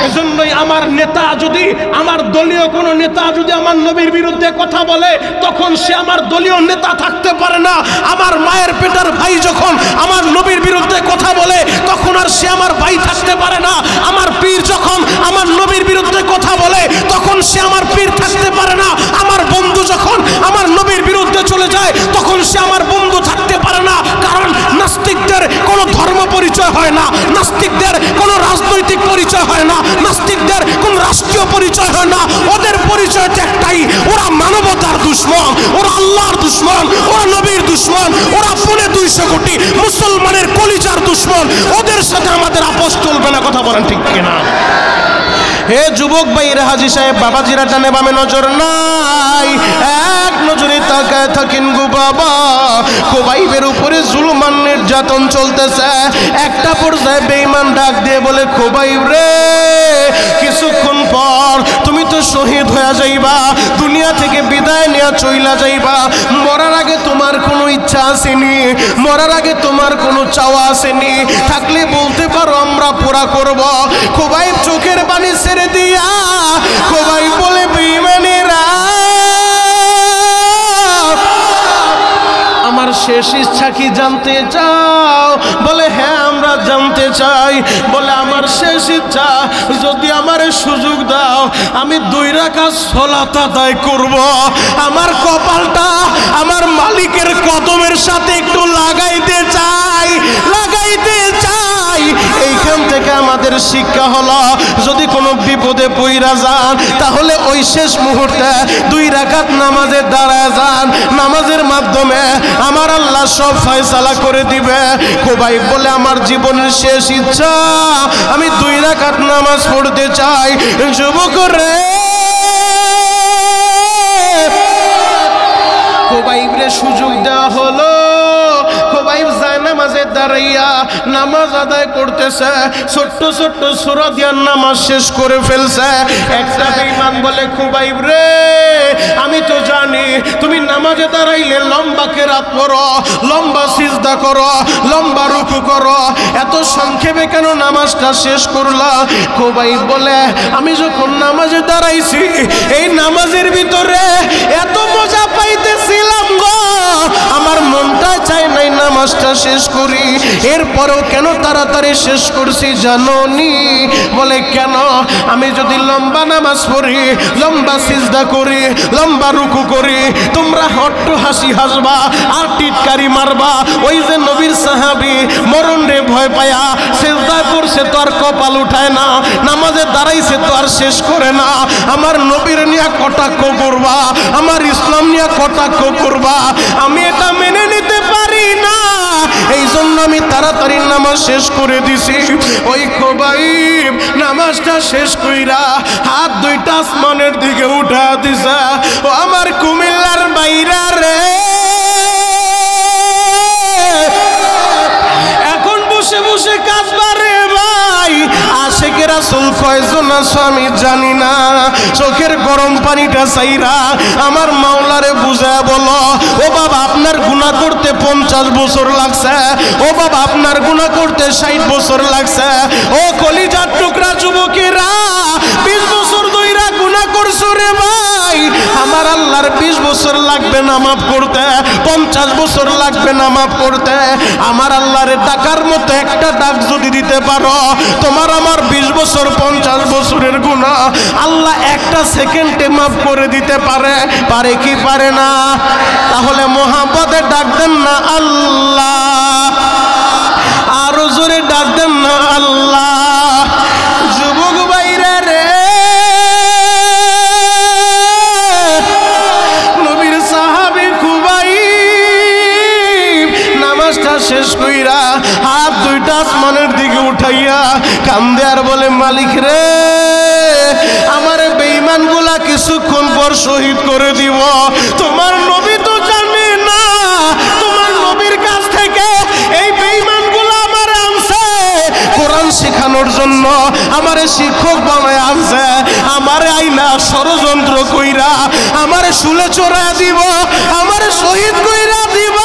এজন্যই আমার নেতা যদি, আমার দলীয় কোনো নেতা যদি আমার নবীর বিরুদ্ধে কথা বলে, তখন সে আমার দলীয় নেতা থাকতে পারে না। আমার মায়ের পেটের ভাই যখন আমার নবীর বিরুদ্ধে কথা বলে, তখন আর সে আমার ভাই থাকতে পারে না। আমার পীর যখন আমার নবীর বিরুদ্ধে কথা বলে, তখন সে আমার পীর থাকতে পারে না। আমার বন্ধু যখন আমার নবীর বিরুদ্ধে চলে যায়, তখন সে আমার বন্ধু থাকতে পারে না। কারণ নাস্তিকদের কোনো ধর্ম পরিচয় হয় না, নাস্তিকদের কোনো রাজনৈতিক পরিচয় হয় না, নাস্তিকদের কোন রাষ্ট্রীয় পরিচয় হয় না। ওদের পরিচয় একটাই, ওরা মানবতার দুশমন, ওরা আল্লাহর দুশমন, ওরা নবীর দুশমন, ওরা 250 কোটি মুসলমানের কলিজার দুশমন। ওদের সাথে আমাদের আপোষ চলবে না। কথা বলেন ঠিক কিনা? হে যুবক ভাইরা, হাজী সাহেব, বাবাজিরা টানে বামে নজর নাই, এক নজরে তাকায় থাকেন গো বাবা। খোবাইবের উপরে জুলুম আর নির্যাতন চলতেছে। একটা পর্যায়ে বেঈমান ডাক দিয়ে বলে, খোবাইব রে, কিছুক্ষণ পর তুমি তো শহীদ হয়ে যাইবা, দুনিয়া থেকে বিদায় নিয়ে চইলা যাইবা। মরার আগে তোমার কোনো ইচ্ছা আসেনি, মরার আগে তোমার কোনো চাওয়া আসেনি, থাকলে বলতে পারো আমরা পুরা করব। খোবাইব চোখের পানি ছেড়ে দিয়া খোবাইব বলে, বেঈমানেরা, আমার শেষ ইচ্ছা কি জানতে চাও? বলে হ্যাঁ, আমরা জানতে চাই। বলে আমার শেষ ইচ্ছা, যদি আমার সুযোগ দাও, আমি 2 রাকাত সালাত আদায় করব। আমার কপালটা আমার মালিকের কদমের সাথে একটু লাগাইতে চাই, লাগাইতে চাই। এইখান থেকে আমাদের শিক্ষা হলো, যদি কোনো বিপদে পইরা যান, তাহলে ওই শেষ মুহূর্তে 2 রাকাত নামাজে দাঁড়ায় যান। নামাজের মাধ্যমে আমার আল্লাহ সব ফয়সালা করে দিবে। খোবাইব বলে, আমার জীবনের শেষ ইচ্ছা, আমি 2 রাকাত নামাজ পড়তে চাই। যুবক রে, খোবাইবরে সুযোগ দেওয়া হলো। খোবাইব যায় নামাজে দাঁড়াইয়া নামাজ আদায় করতেছে, ছোট্ট ছোট্ট সূরা দিয়ে নামাজ শেষ করে ফেলছে। একটা বেঈমান বলে, খোবাইব রে, আমি তো জানি তুমি নামাজে দাঁড়াইলে লম্বা কেরাত পড়ো, লম্বা সিজদা করো, লম্বা রুকু করো, এত সংক্ষেপে কেন নামাজটা শেষ করলা? খোবাইব বলে, আমি যখন নামাজে দাঁড়াইছি, এই নামাজের ভিতরে এত মজা পাইতেছিলাম গো, আমার মনটা চাই নাই নামাজটা শেষ করি। এরপরেও কেন তাড়াতাড়ি শেষ করছি জানোনি? বলে কেন? আমি যদি লম্বা নামাজ পড়ি, লম্বা সিজদা করি, লম্বা রুকু করি, তোমরা হট্ট হাসি হাসবা আর টিটকারি মারবা। ওই যে নবীর সাহাবী মরণ রে ভয় পায়া সিজদায় পড়ছে তো আর কপাল উঠায় না, নামাজে দাঁড়াইছে তো আর শেষ করে না। আমার নবীর নিয়ে কটাক্ষ করবা, আমার ইসলাম নিয়ে কটাক্ষ করবা, আমি এটা মেনে নিতে পারি না। এই জন্য আমি তাড়াতাড়ি নামাজ শেষ করে দিছি। ওই খোবাইব নামাজটা শেষ কইরা হাত দুইটা আসমানের দিকে উঠা দিছে। ও আমার কুমিল্লার বাইরা রে, এখন বসে বসে কাজবা রে ভাই। আশেকের রাসূল কয়জন আছো আমি জানি না, চোখের গরম পানিটা চাইরা আমার মাওলারে বুঝায় বলো, ও বাবা আপনার গুনাহ করতে 50 বছর লাগছে, ও বাবা আপনার গুনাহ করতে 60 বছর লাগছে। ও কলিজার টুকরা যুবকেরা, 20 বছর ধইরা গুনাহ করছো রে ভাই, আমার আল্লাহর 20 বছর লাগবে না মাফ করতে, 50 বছর লাগবে না মাফ করতে। আমার আল্লাহরে ডাকার মতো একটা ডাক যদি দিতে পারো, তোমার আমার 20 বছর 50 বছরের গুনাহ আল্লাহ একটা সেকেন্ডে মাফ করে দিতে পারে। পারে কি পারে না? তাহলে মোহাব্বতে ডাক দেন না আল্লাহ, আরো জোরে ডাক দেন না আল্লাহ। যুবক ভাইরা রে, নবীর সাহাবী খুবাইব নামাজটা শেষ কইরা হাত দুইটা আসমানের দিকে উঠাইয়া কান্দে আর বলে, মালিক রে, আমারে বেঈমানগুলা কিছুক্ষণ পর শহীদ করে দিব। তোমার নবী তো জানে না, তোমার নবীর কাছ থেকে এই বেঈমানগুলা আমারে আনছে কোরআন শেখানোর জন্য, আমারে শিক্ষক বানায় আনছে, আমারে আইনা ষড়যন্ত্র কইরা আমারে শুলে চড়ায় দিব, আমারে শহীদ কইরা দিব।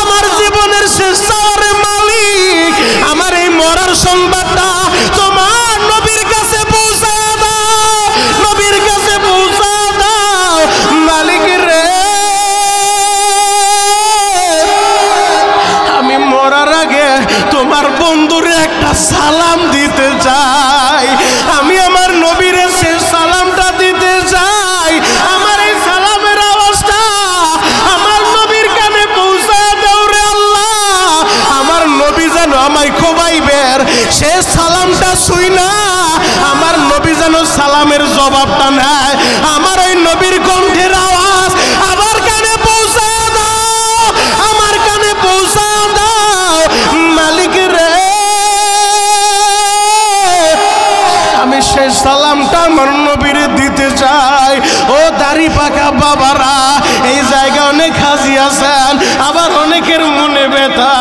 আমার জীবনের শেষ চাওয়ারে মালিক, আমার এই মরার সংবাদটা তোমার নবীর কাছে পৌঁছা দাও, নবীর কাছে পৌঁছা দাও মালিক রে। আমি মরার আগে তোমার বন্ধুরে একটা সালাম দিতে চাই, আমি আমার নবীরে শেষ সালামটা দিতে চাই। আমার এই সালামের আওয়াজটা আমার নবীর কানে পৌঁছা দাও রে আল্লাহ। আমার নবী যেন আমায় খোবাইবের শেষ সালামটা শুই না, আমার নবী যেন সালামের জবাবটা নেয়। আমার ওই নবীর কণ্ঠের আওয়াজ আমার কানে পৌঁছা দাও, আমার কানে পৌঁছা দাও মালিক রে। আমি শেষ সালামটা আমার নবীর দিতে চাই। ও দাড়ি পাকা বাবারা, এই জায়গায় অনেক হাজি আছেন, আবার অনেকের মনে ব্যথা।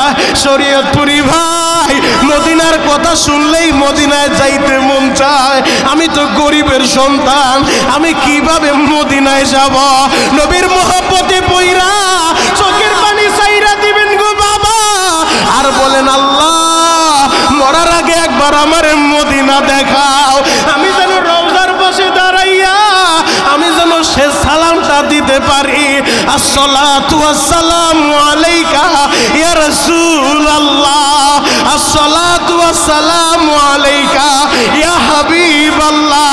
শরীয়তপুরি ভাই, মদিনার কথা শুনলেই মদিনায় যাইতে মন চায়। আমি তো গরিবের সন্তান, আমি কিভাবে মদিনায় যাব? নবীর মহব্বতে পইরা চোখের পানি চাইরা দিবেন গো বাবা, আর বলেন আল্লাহ মরার আগে একবার আমার মদিনা দেখাও। আমি যেন রওজার পাশে দাঁড়াইয়া আমি যেন শেষ সালামটা দিতে পারি, আসসালাতু ওয়াসসালামু আলাইকা ইয়া রাসূলুল্লাহ, আসসালাতু ওয়াসসালামু আলাইকা ইয়া হাবিবাল্লাহ।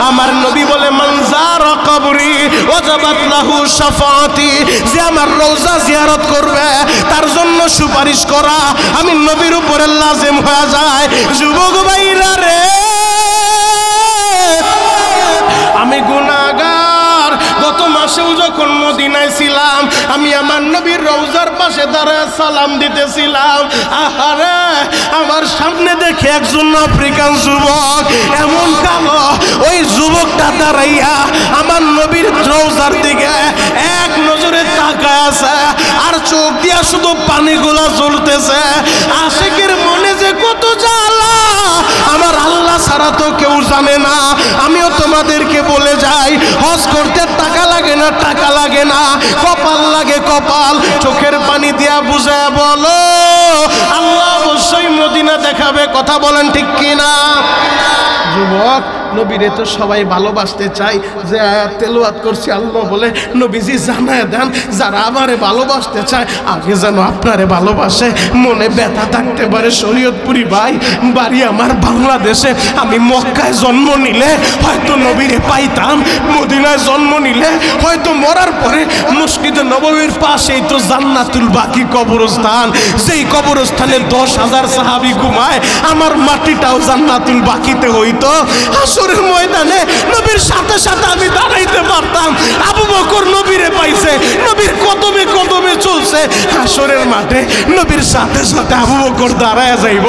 আমার নবী বলে, মান যারা কবরি ওয়াজাবাত লাহু শাফাআতি, যে আমার রওজা জিয়ারত করবে তার জন্য সুপারিশ করা আমি নবীর উপরে লাজিম হয়ে যায়। যুবক ভাইরা রে, আমি গুনাহগার। গত মাসেও যখন মদিনায় ছিলাম, আমি আমার নবীর রওজার পাশে দাঁড়ায় সালাম দিতেছিলাম। আহারে, আমার সামনে দেখে একজন আফ্রিকান যুবক এমন কালো, ওই যুবকটা দাঁড়াইয়া আমার নবীর রওজার দিকে এক নজরে তাকায় আছে, আর চোখ দিয়া শুধু পানিগুলা জ্বলতেছে। আশিকের মনে যে কত জ্বালা আমার আল্লাহ ছাড়া তো কেউ জানে না। আমিও তোমাদেরকে বলে যাই, হজ করতে টাকা লাগে না, টাকা লাগে না, কপাল লাগে কপাল। চোখের পানি দিয়া বুঝে বলো, আল্লাহ অবশ্যই মদিনা দেখাবে। কথা বলেন ঠিক কিনা? যুবক নবীরে তো সবাই ভালোবাসতে চাই, যে আয়াত তেলাওয়াত করছি আল্লাহ বলে নবীজি জানায় দেন যারা আমারে ভালোবাসতে চায় আগে যেন আপনারে ভালোবাসে। মনে ব্যথা থাকতে পারে শরীয়তপুরি ভাই, বাড়ি আমার বাংলাদেশে, আমি মক্কায় জন্ম নিলে হয়তো নবীরে পাইতাম, মদিনায় জন্ম নিলে হয়তো মরার পরে মসজিদে নববীর পাশেই তো জান্নাতুল বাকি কবরস্থান, যেই কবরস্থানে 10,000 সাহাবী ঘুমায়, আমার মাটিটাও জান্নাতুল বাকিতে হইতো। হাসরের ময়দানে নবীর সাথে সাথে আমি দাঁড়াইতে পারতাম। আবু বকর নবীরে পাইছে, নবীর কদমে কদমে চলছে, হাসরের মাঠে নবীর সাথে সাথে আবু বকর দাঁড়ায় যাইব।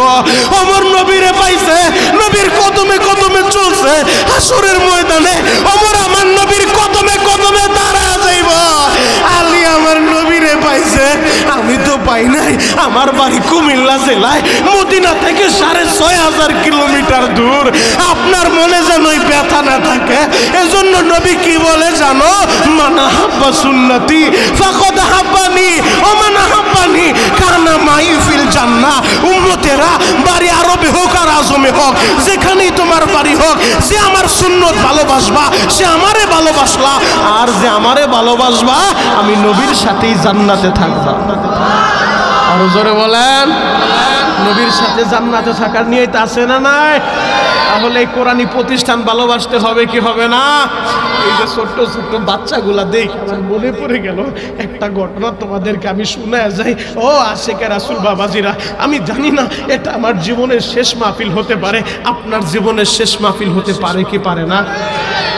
ওমর নবীরে পাইছে, নবীর কদমে কদমে চলছে, হাসরের ময়দানে ওমর আমার নবীর কদমে কদমে দাঁড়ায় যাইব। আলী আমার নবীরে পাইছে, আমি তো পাই নাই। আমার বাড়ি কুমিল্লা জেলায়, মদিনা থেকে 6,500 কিলোমিটার দূর। আপনার মনে যেন ওই ব্যথা না থাকে, এজন্য নবী কি বলে জানো? মান আহাব্বা সুন্নতি ফাকাদ আহাব্বানি ওয়া মান আহাব্বানি কানা মাই ফিল জান্নাহ। উম্মতেরা বাড়ি আরবে হোক আর আজমে হোক, যেখানেই তোমার বাড়ি হোক, যে আমার সুন্নত ভালোবাসবা সে আমারে ভালোবাসলা, আর যে আমারে ভালোবাসবা আমি নবীর সাথেই জান্নাতে থাকবা। আরো জোরে বলেন, নবীর সাথে জান্নাতে থাকার নিয়ত আছে না নাই? তাহলে এই কোরআনী প্রতিষ্ঠান ভালোবাসতে হবে কি হবে না? এই যে ছোট্ট ছোট্ট বাচ্চাগুলা দেখে আমার মনে পড়ে গেল একটা ঘটনা, তোমাদেরকে আমি শুনে যাই। ও আশেকে রাসূল বাবাজিরা, আমি জানি না এটা আমার জীবনের শেষ মাহফিল হতে পারে, আপনার জীবনের শেষ মাহফিল হতে পারে কি পারে না?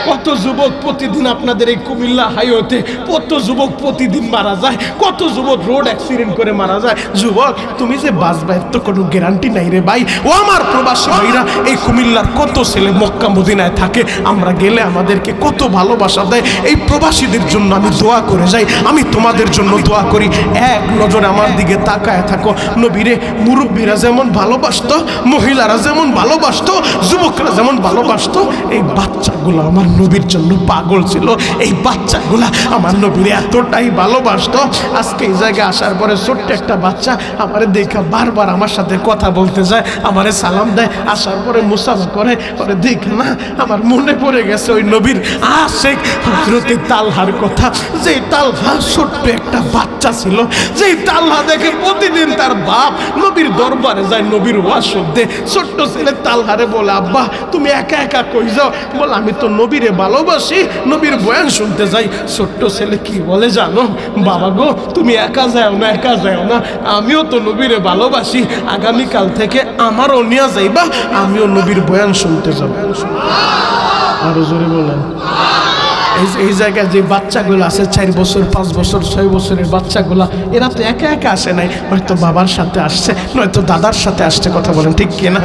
কত যুবক প্রতিদিন আপনাদের এই কুমিল্লা হাইওয়েতে, কত যুবক প্রতিদিন মারা যায়, কত যুবক রোড অ্যাক্সিডেন্ট করে মারা যায়। যুবক তুমি যে বাঁচবা এর তো কোনো গ্যারান্টি নাই রে ভাই। ও আমার প্রবাসী ভাইরা, এই কুমিল্লার কত ছেলে মক্কা মদিনায় থাকে, আমরা গেলে আমাদেরকে কত ভালোবাসা দেয়। এই প্রবাসীদের জন্য আমি দোয়া করে যাই, আমি তোমাদের জন্য দোয়া করি। এক নজরে আমার দিকে তাকায় থাকো। নবীরে মুরব্বীরা যেমন ভালোবাসতো, মহিলারা যেমন ভালোবাসতো, যুবকরা যেমন ভালোবাসতো, এই বাচ্চাগুলো আমার নবীর জন্য পাগল ছিল। এই বাচ্চাগুলা আমার নবীরে এতটাই ভালোবাসতো। আজকে এই জায়গায় আসার পরে ছোট্ট একটা বাচ্চা আমারে দেখা বারবার আমার সাথে কথা বলতে যায়, আমারে সালাম দেয়, আসার পরে মুসাফা করে, পরে দেখে না আমার মনে পড়ে গেছে ওই নবীর আশিক হযরতে তালহার কথা। যে তালহা ছোট্ট একটা বাচ্চা ছিল, যে তালহা দেখে প্রতিদিন তার বাপ নবীর দরবারে যায়, নবীর ওয়াজ শুনতে। ছোট্ট ছেলে তালহারে বলে, আব্বা তুমি একা একা কই যাও? বলে আমি তো নবীরে ভালোবাসি, নবীর বয়ান শুনতে যাই। ছোট্ট ছেলে কি বলে জানো? বাবা গো তুমি একা যাও না, একা যাও না, আমিও তো নবীরে ভালোবাসি, আগামীকাল থেকে আমারও নিয়ে যাইবা, আমিও নবীর বয়ান শুনতে যাব। আরো জোরে বলেন। এই জায়গায় যে বাচ্চাগুলো আছে 4 বছর 5 বছর 6 বছরের বাচ্চাগুলা, এরা তো একা একা আসে নাই, হয়তো বাবার সাথে আসছে, নয়তো দাদার সাথে আসছে। কথা বলেন ঠিক কিনা?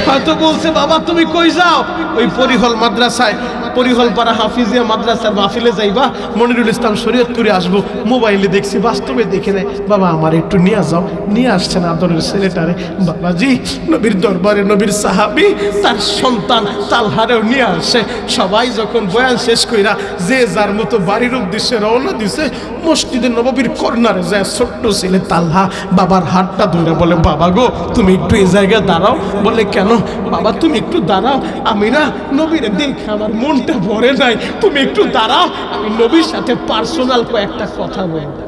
হয়তো বলছে বাবা তুমি কই যাও? ওই পরিহল মাদ্রাসায়, পরিহল পাড়া হাফিজিয়া মাদ্রাসার মাহফিলে যাইবা, মনিরুল ইসলাম শরীয়তপুরে আসবো, মোবাইলে দেখছি, বাস্তবে দেখে নেই। বাবা আমার একটু নিয়ে যাও। নিয়ে আসছেন আদরের ছেলেটারে। বাবাজি নবীর দরবারে নবীর সাহাবী তার সন্তান তালহারেও নিয়ে আসে। সবাই যখন বয়ান শেষ কইরা যে যার মতো বাড়ির উদ্দেশ্যে রওনা দিছে, মসজিদে নববীর কর্নারে যায় ছোট্ট ছেলে তালহা বাবার হাতটা ধরে বলে, বাবা গো তুমি একটু এই জায়গায় দাঁড়াও। বলে কেন? বাবা তুমি একটু দাঁড়াও, আমি না নবীরে দেখে আমার মনটা ভরে নাই, তুমি একটু দাঁড়াও, আমি নবীর সাথে পার্সোনাল কয়েকটা কথা বলবো।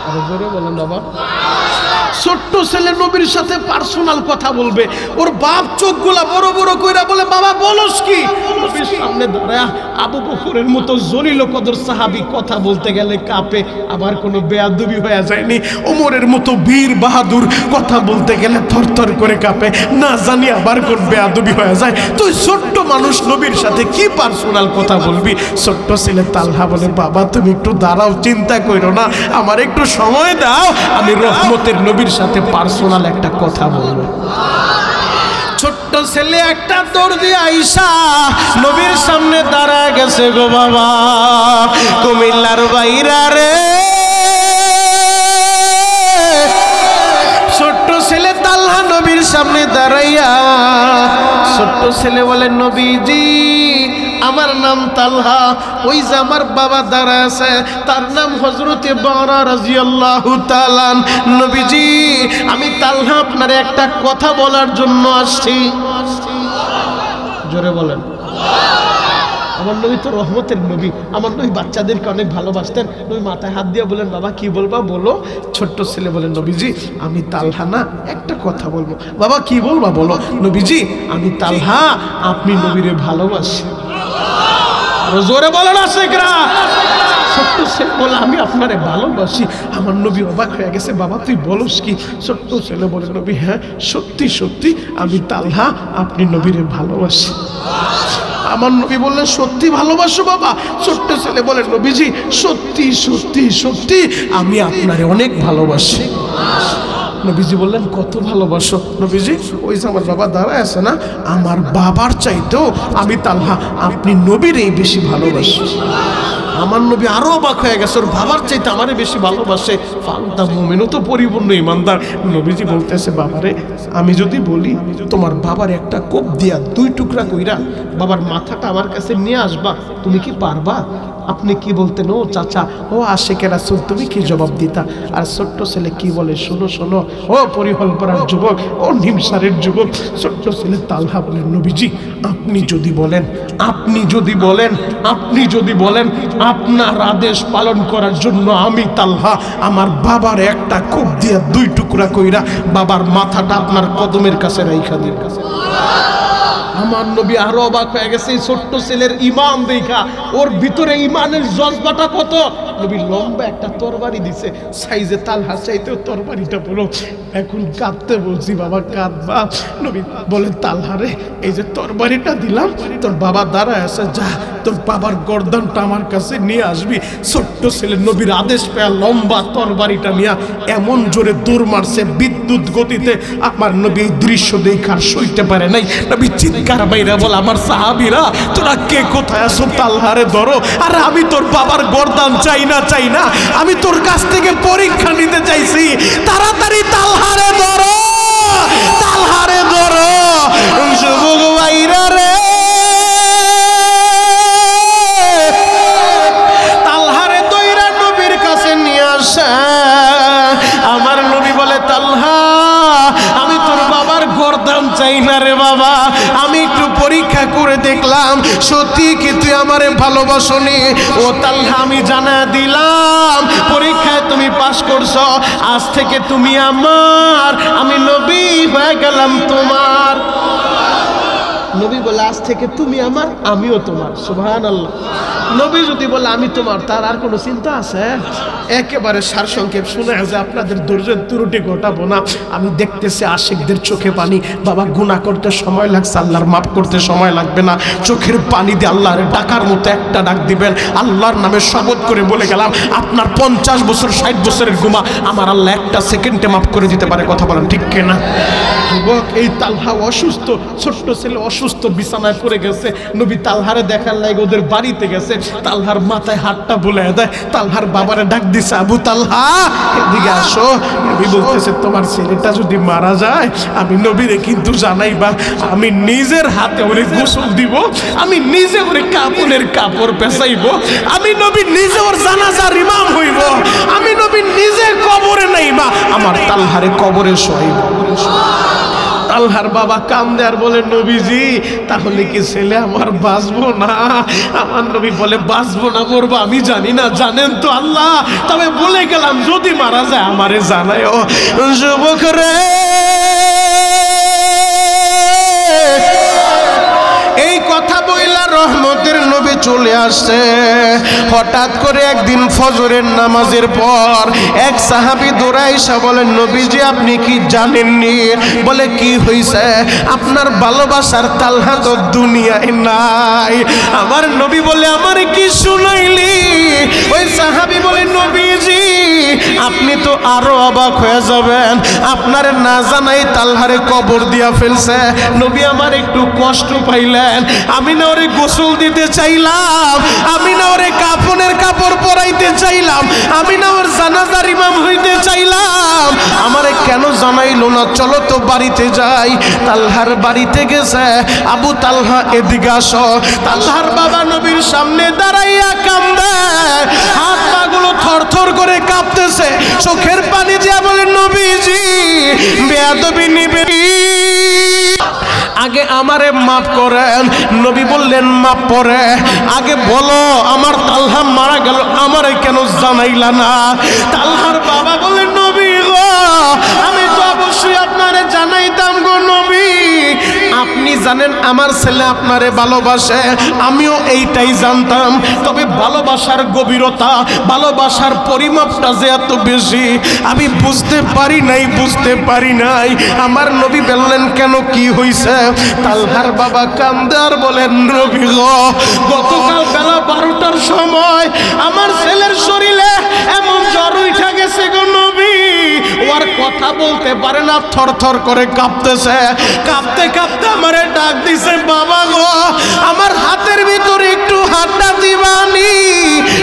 আরো জোরে বলেন বাবা। ছোট্ট ছেলে নবীর সাথে পার্সোনাল কথা বলবে। ওর বাপ চোখগুলা বড় বড় কইরা বলে, বাবা বলস কি? নবীর সামনে দাঁড়ায়া আবু বকরের মতো জলিল কদর সাহাবী কথা বলতে গেলে কাঁপে, আবার কোনো বেয়াদবি হয়ে যায়নি। ওমরের মতো বীর বাহাদুর কথা বলতে গেলে থরথর করে কাঁপে, না জানি আবার কোন বেয়াদবি হয়ে যায়। তুই ছোট্ট মানুষ নবীর সাথে কি পার্সোনাল কথা বলবি? ছোট্ট ছেলে তালহা বলে, বাবা তুমি একটু দাঁড়াও, চিন্তা করো না, আমার একটু সময় দাও, আমি রহমতের নবীর সাথে পার্সোনাল একটা কথা বলবো। ছোট্ট ছেলে একটা দৌড় দিয়ে আইসা নবীর সামনে দাঁড়ায় গেছে। গো বাবা কুমিল্লার বাইরা রে, ছোট্ট ছেলে তালহা নবীর সামনে দাঁড়াইয়া ছোট্ট ছেলে বলে, নবীজি আমার নাম তালহা, ওই যে আমার বাবা দাঁড়া আছে তার নাম হযরতে বারা রাদিয়াল্লাহু তাআলা। নবীজি আমি তালহা আপনার একটা কথা বলার জন্য আসছি। জোরে বলেন। আমার নবী তো রহমতের নবী, আমার নবী বাচ্চাদেরকে অনেক ভালোবাসতেন। নবী মাথায় হাত দিয়ে বলেন, বাবা কি বলবা বলো। ছোট্ট ছেলে বলেন, নবীজি আমি তালহা না, একটা কথা বলবো। বাবা কি বলবা বলো। নবীজি আমি তালহা, আপনি নবীরে ভালোবাসি। জোরে বলো না শেখরা। ছোট্ট ছেলে বলে, আমি আপনারে ভালোবাসি। আমার নবী অবাক হয়ে গেছে, বাবা তুই বলস কি। ছোট্ট ছেলে বলে, নবী হ্যাঁ সত্যি সত্যি আমি তালহা, আপনি নবীরে ভালোবাসি। আমার নবী বললেন, সত্যি ভালোবাসো বাবা। ছোট্ট ছেলে বলে, নবীজি সত্যি সত্যি সত্যি আমি আপনারে অনেক ভালোবাসি। নবীজি বললেন, কত ভালোবাসো। নবীজি ওই যে আমার বাবা দাঁড়ায় আছে না, আমার বাবার চাইতেও আমি তালহা আপনি নবীরেই বেশি ভালোবাসি। আমার নবী আরো অবাক হয়ে গেছে, ওর বাবার চাইতে আমারে বেশি ভালোবাসে। ফান্তা মুমিনও তো পরিপূর্ণ ইমানদার। নবীজি বলতেছে, বাবারে আমি যদি বলি তোমার বাবার একটা কোপ দিয়া 2 টুকরা কইরা বাবার মাথাটা আমার কাছে নিয়ে আসবা, তুমি কি পারবা? আপনি কি বলতেন, ও চাচা, ও আশিকে রাসূল, তুমি কি জবাব দিতা? আর ছোট্ট ছেলে কি বলে, শোনো শোনো, ও পরিকল্পনার যুবক, ও নিমসারের যুবক। ছোট্ট ছেলে তালহা বলেন, নবীজি আপনি যদি বলেন, আপনি যদি বলেন, আপনি যদি বলেন, আপনার আদেশ পালন করার জন্য আমি তালহা আমার বাবার একটা কোপ দিয়া 2 টুকরা কইরা বাবার মাথাটা আপনার কদমের কাছে রাইখা দিন। আমার নবী আরো অবাক হয়ে গেছে, এই ছোট্ট ছেলের ঈমান দেখা, ওর ভিতরে ঈমানের জজবাটা কত। নবী লম্বা একটা তরবারি দিছে, সাইজে তালহার চাইতেও তরবারিটা বড়। এখন কাঁদতে বলছি, বাবা কাঁদবা। নবী বলে, তালহারে এই যে তরবারিটা দিলাম, তোর বাবা দাঁড়ায় আছে, যা তোর বাবার গর্দানটা আমার কাছে নিয়ে আসবি। ছোট্ট ছেলে নবীর আদেশ পেয়ে লম্বা তরবারিটা নিয়ে এমন জোরে দৌড় মারছে বিদ্যুৎ গতিতে, আমার নবী এই দৃশ্য দেখার সইতে পারে নাই। নবী চিৎকার বাইরে বল, আমার সাহাবীরা তোরা কে কোথায় আছো, তালহারে ধরো। আর আমি তোর বাবার গর্দান চাই না, চাই না, আমি তোর কাছ থেকে পরীক্ষা নিতে চাইছি। তাড়াতাড়ি তালহারে ধরো, তালহারে ধরো। যুবক ভাইরা রে, তালহারে দইরা নবীর কাছে নিয়ে আসে। আমার নবী বলে, তালহা আমি তোর বাবার গর্দান চাই না রে বাবা, আমি একটু পরীক্ষা করে দেখলাম সত্যি কি তুই আমারে ভালোবাসনি। ও তালহা আমি জানা দিলাম পরীক্ষায় তুমি পাশ করছো, আজ থেকে তুমি আমার, আমি নবী হয়ে গেলাম তোমার। নবী বলে, আজ থেকে তুমি আমার, আমিও তোমার। সুবহানাল্লাহ। নবী যদি বলে আমি তোমার, তার আর কোনো চিন্তা আছে? একেবারে সারসংক্ষেপ শুনে যে আপনাদের ধৈর্যের ত্রুটি ঘটাবো না। আমি দেখতেছি আশিকদের চোখে পানি। বাবা গুনাহ করতে সময় লাগছে, আল্লাহর মাফ করতে সময় লাগবে না। চোখের পানি দিয়ে আল্লাহর ডাকার মতো একটা ডাক দিবেন। আল্লাহর নামে শপথ করে বলে গেলাম, আপনার 50 বছর 60 বছরের গুনাহ আমার আল্লাহ একটা সেকেন্ডে মাফ করে দিতে পারে। কথা বলেন ঠিক কিনা? যুবক, এই তালহা অসুস্থ, ছোট্ট ছেলে অসুস্থ, বিছানায় পড়ে গেছে। নবী তালহারে দেখার লাগে ওদের বাড়িতে গেছে। তালহার মাথায় হাতটা বুলায় দেয়, তালহার বাবারে ডাক দিছে, আবু তালহা এদিকে আসো। নবী বলতেছে, তোমার ছেলেটা যদি মারা যায় আমি নবীরে কিন্তু জানাইবা, আমি নিজের হাতে ওরে গোসল দিব, আমি নিজে ওরে কাপড়ের কাপড় পেঁচাইব, আমি নবী নিজে ওর জানাজার ইমাম হইব, আমি নবী নিজে কবরে নাইবা, আমার তালহারে কবরে শোয়াইব। তালহার বাবা কান্দে আর বলে, নবীজি তাহলে কি ছেলে আমার বাঁচবো না? আমার নবী বলে, বাঁচবো না মরবো আমি জানি না, জানেন তো আল্লাহ, তবে বলে গেলাম যদি মারা যায় আমারে জানায়ও। যুবক রে, এই কথা বইলা রহমতের নবী চলে আসছে। হঠাৎ করে একদিন ফজরের নামাজের পর এক সাহাবী দৌড়াইসা বলেন, নবীজি আপনি কি জানেননি? বলে, কি হইছে? আপনার ভালোবাসার তালহা তো দুনিয়ায় নাই। আমার নবী বলে, আমারে কি শুনাইলি? ওই সাহাবী বলে, নবীজি আপনি তো আরো অবাক হয়ে যাবেন, আপনারে না জানাই তালহারে কবর দিয়া ফেলছে। নবী আমার একটু কষ্ট পাইলেন, আমি না ওরে গোসল দিতে চাইলাম, আমি না ওরে কাফনের কাপড় পরাইতে চাইলাম, আমি না ওর জানাজার ইমাম হইতে চাইলাম, আমারে কেন জানাইলো না? চলো তো বাড়িতে যাই। তালহার বাড়িতে গেছে। আবু তালহা এদিকে আসো। তালহার বাবা নবীর সামনে দাঁড়াইয়া কান্দে, হাত পাগুলো থরথর করে কাঁপতেছে, চোখের পানি দিয়া বলে, নবীজি বেয়াদবি নিবে, আগে আমারে মাফ করেন। নবী বললেন মাফ পরে, আগে বলো আমার তালহা মারা গেল আমারে কেন জানাইলা না? তালহার বাবা বললেন নবী গো, আমি তো অবশ্যই আপনারে জানাইতাম গো নবী। আপনি জানেন আমার ছেলে আপনারে ভালোবাসে, আমিও এইটাই জানতাম। তবে ভালোবাসার গভীরতা, ভালোবাসার পরিমাপটা যে এত বেশি আমি বুঝতে পারি নাই। আমার নবী বললেন কেন, কি হইছে? তালহার বাবা কান্দে আর বলেন নবী গো, গতকাল বেলা 12টার সময় আমার ছেলের শরীরে এমন জ্বর উঠে গেছে গো নবী, ওর কথা বলতে পারে না, থরথর করে কাঁপতেছে। কাঁপতে কাঁপতে আমারে ডাক দিছে, বাবা গো আমার হাতের ভিতরে একটু হাতটা দিবানি?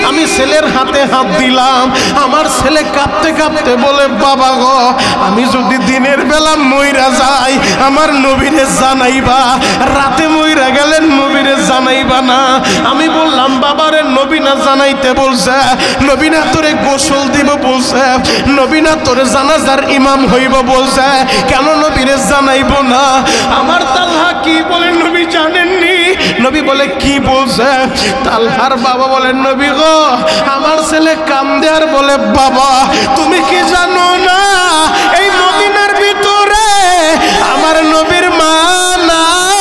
আমি ছেলের হাতে হাত দিলাম। আমার ছেলে কাঁপতে কাঁপতে বলে, বাবা গো আমি যদি দিনের বেলা মইরা যাই আমার নবীরে জানাইবা, রাতে মইরা গেলেন নবীরে জানাইবা না? আমি বললাম বাবারে নবী না জানাইতে বলছে, নবী না তোরে গোসল দিব বলছে, নবী না তোরে জানাজার ইমাম হইব বলছে, কেন নবীরে জানাইব না? আমার তালহা কি বলে নবী জানেননি? নবী বলে কি বলছে? তালহার বাবা বলেন নবী গো আমার ছেলে কান্দে আর বলে, বাবা তুমি কি জানো না এই মদিনার ভিতরে আমার নবীর মা নাই,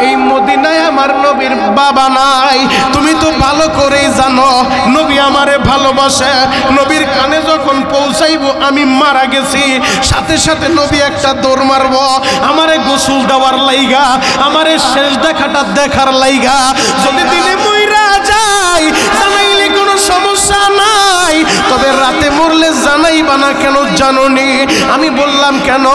এই মদিনায় আমার নবীর বাবা নাই। তুমি তো ভালো করেই জানো নবী আমারে ভালোবাসে। নবীর কানে যখন পৌঁছাইবো আমি মারা গেছি, সাথে সাথে নবী একটা দৌড় মারবো আমারে গোসল দেওয়ার লাইগা, আমারে শেষ দেখাটা দেখার লাইগা। যদি দিনে মইরা যাই জানাইলে কোনো সমস্যা নাই, তবে রাতে মরলে জানাইবা না কেন জানোনি? আমি বললাম কেন?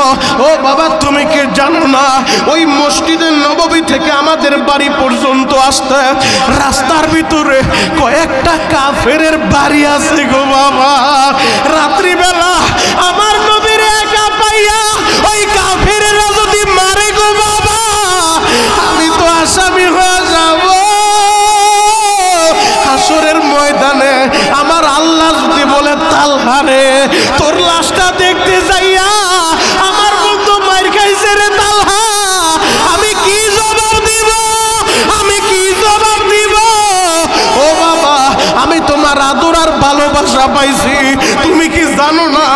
ও বাবা তুমি কি জানো না ওই মসজিদে নববী থেকে আমাদের বাড়ি পর্যন্ত আসতে রাস্তার ভিতরে কয়েকটা কাফেরের বাড়ি আছে গো বাবা। রাত্রিবেলা আমার নবীর একা পাইয়া ওই কাফেরেরা যদি মারে গো বাবা, আমি তো আসামি হয়ে যাব হাসরের ময়দানে। আমার আল্লাহ যদি বলে তালহারে তোর লাশটা দেখতে যাইয়া আমার বন্ধু মার খাইছে রে তালহা, আমি কি জবাব দিব? আমি কি জবাব দিব? ও বাবা আমি তোমার আদর আর ভালোবাসা পাইছি, তুমি কি জানো না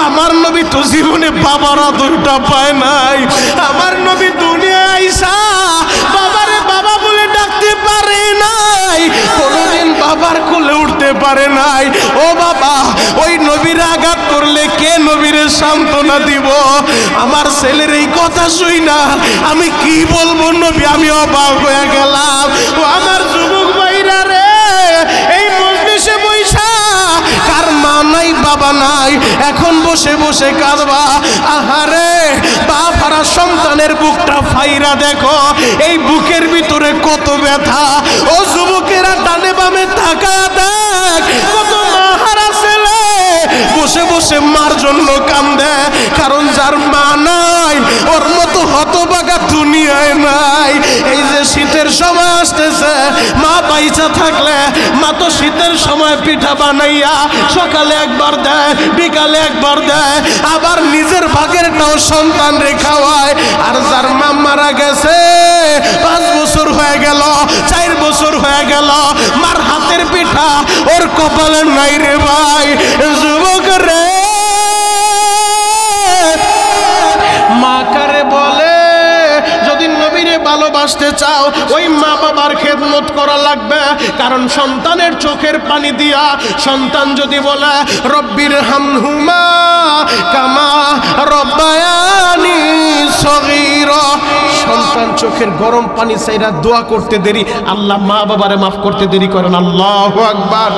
আমার নবী তো জীবনে বাবার আদরটা পায় নাই। আমার নবী দুনিয়া আইসা বাবারে বাবা বলে ডাকতে পারে নাই, কোনোদিন বাবার কোলে উঠতে পারে নাই। ও বাবা ওই নবীর আঘাত করলে কে নবীরে সান্ত্বনা দিব? আমার ছেলের এই কথা শুই না আমি কি বলবো নবী, আমি অবাক হয়ে গেলাম। ও আমার যুবক ভাইরা রে, এই মজলিসে বইসা কার মা নাই বাবা নাই এখন বসে বসে কাঁদবা? আহারে বাপ হারা সন্তানের বুকটা ফাইরা দেখো, এই বুকের ভিতরে কত ব্যথা। ও যুবকেরা ডানে বামে তাকায়া দেখ, কত মা হারা ছেলে বসে বসে মার জন্য কান্দে, কারণ যার মা নাই ওর মতো হতভাগা দুনিয়ায় নাই। এই যে শীতের সময় আসতেছে, মা বাইচা থাকলে মা তো শীতের সময় পিঠা বানাইয়া সকালে একবার দেয়, বিকালে একবার দেয়, আবার নিজের ভাগেরটাও সন্তান রে খাওয়ায়। আর যার মা মারা গেছে 5 বছর হয়ে গেল, 4 বছর হয়ে গেল, মার হাতের পিঠা ওর কপালে নাই রে ভাই। যুবক রে মা কারে বলে? যদি নবীরে ভালোবাসতে চাও ওই মা বাবার খেদমত করা লাগবে, কারণ সন্তানের চোখের পানি দিয়া সন্তান যদি বলে রব্বির হামহুমা কামা রব্বায়ানি সগীরা, সন্তান চোখের গরম পানি চাইরা দোয়া করতে দেরি, আল্লাহ মা বাবারে মাফ করতে দেরি করেন। আল্লাহু আকবার।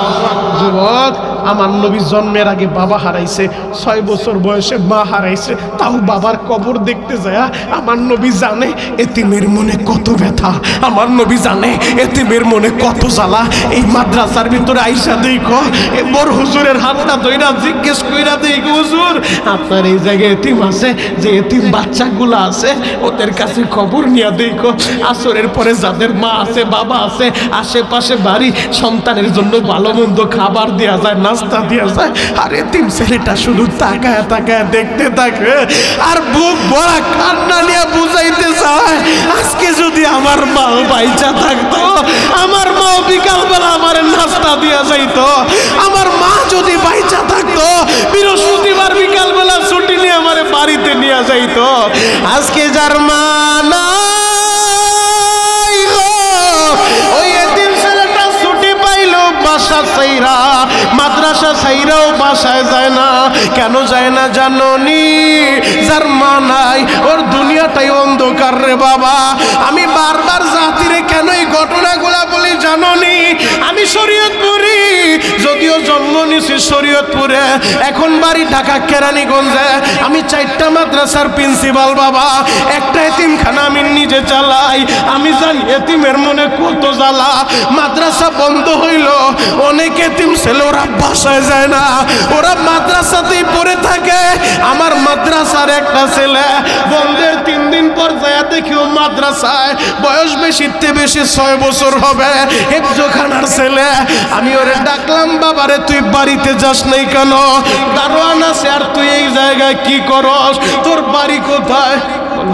যুবক আমার নবী জন্মের আগে বাবা হারাইছে, 6 বছর বয়সে মা হারাইছে, তাও বাবার কবর দেখতে যায় আমার নবী জানে এতিমের মনে কত ব্যথা, আমার নবী জানে এতিমের মনে কত জ্বালা। এই মাদ্রাসার ভিতরে আইসা দেখো এ বড় হুজুরের হাতটা ধইরা জিজ্ঞেস কইরা দেখো, হুজুর আপনার এই জায়গায় এতিম আছে, যে এতিম বাচ্চাগুলো আছে ওদের কাছে খবর নিয়ে দেখো, আসরের পরে যাদের মা আছে বাবা আছে আশেপাশে বাড়ি, সন্তানের জন্য ভালো মন্দ খাবার দেওয়া যায় না নাস্তা দিয়ে যায়। আর এতিম ছেলেটা শুধু তাকায় তাকায় দেখতে থাকে আর বুক ভরা কান্না নিয়ে বুঝাইতে চায়, আজকে যদি আমার মা বাইচা থাকতো, আমার মা বিকালবেলা আমার নাস্তা দিয়া যাইতো, আমার মা যদি বাইচা থাকতো বৃহস্পতিবার বিকালবেলা ছুটি নিয়ে আমার বাড়িতে নিয়ে যাইতো। আজকে যার মা নাই গো, ওই এতিম ছেলেটা ছুটি পাইলো বাসা ছাইরা, মাদ্রাসা ছাইরাও বাসায় যায় না। কেন যায় না জানোনি? যার মা নাই ওর দুনিয়াটাই অন্ধকার রে বাবা। আমি বারবার জাতিরে কেন এই ঘটনাগুলা বলি জানোনি? আমি শরীয়তপুরি, যদিও জন্ম নিয়েছি শরীয়তপুরে, এখন বাড়ি ঢাকা কেরানীগঞ্জে। আমি 4টা মাদ্রাসার প্রিন্সিপাল বাবা, একটা এতিমখানা আমি নিজে চালাই। আমি জানি এতিমের মনে কত জ্বালা। মাদ্রাসা বন্ধ হইল, অনেক এতিম ছেলে ওরা বাসায় যায় না, ওরা মাদ্রাসাতেই পড়ে থাকে। আমার মাদ্রাসার একটা ছেলে বন্ধের 3 দিন পর যায় দেখিও মাদ্রাসায়, বয়স বেশিতে বেশি 6 বছর হবে, হেফজোখানার ছেলে। আমি ওরে ডাকলাম, বাবারে তুই বাড়িতে যাস নাই কেন? দারোয়ান আছে আর তুই এই জায়গায় কি করস? তোর বাড়ি কোথায়?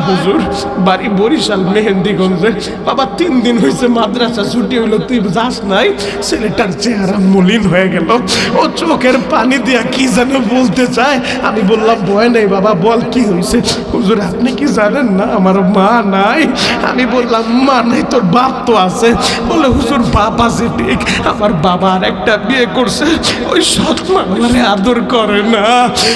হুজুর বাড়ি বরিশাল মেহেন্দিগঞ্জে। বাবা 3 দিন হয়েছে মাদ্রাসা ছুটি হইলো, তুই যাস নাই? ছেলেটার চেহারা মলিন হয়ে গেল, ও চোখের পানি দিয়া কি যেন বলতে চায়। আমি বললাম ভয় নেই বাবা, বল কি হয়েছে? হুজুর আপনি কি জানেন না আমার মা নাই? আমি বললাম মা নাই, তোর বাপ তো আছে। বলে হুজুর বাপ আছে ঠিক, আমার বাবা আর একটা বিয়ে করছে, ওই সৎ মামলারে আদর করে না।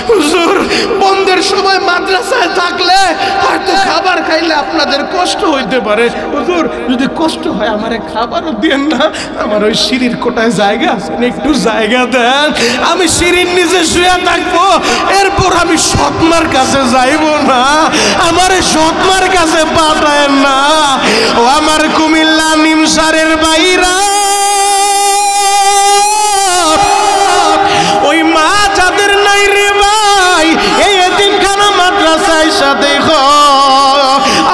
হুজুর বন্ধের সময় মাদ্রাসায় থাকলে হয়তো খাবার খাইলে আপনাদের কষ্ট হইতে পারে, হুজুর যদি কষ্ট হয় আমারে খাবারও দেন না, আমার ওই সিঁড়ির কোটায় জায়গা আছে, একটু জায়গা দেন, আমি সিঁড়ির নিচে শুয়ে থাকবো। এরপর আমি সৎমার কাছে যাইব না, আমার সৎমার কাছে পাঠায় না। ও আমার কুমিল্লা নিমসারের বাইরা, ওই মা যাদের নাই রে ভাই, এই এতিমখানা মাদ্রাসায় সাথে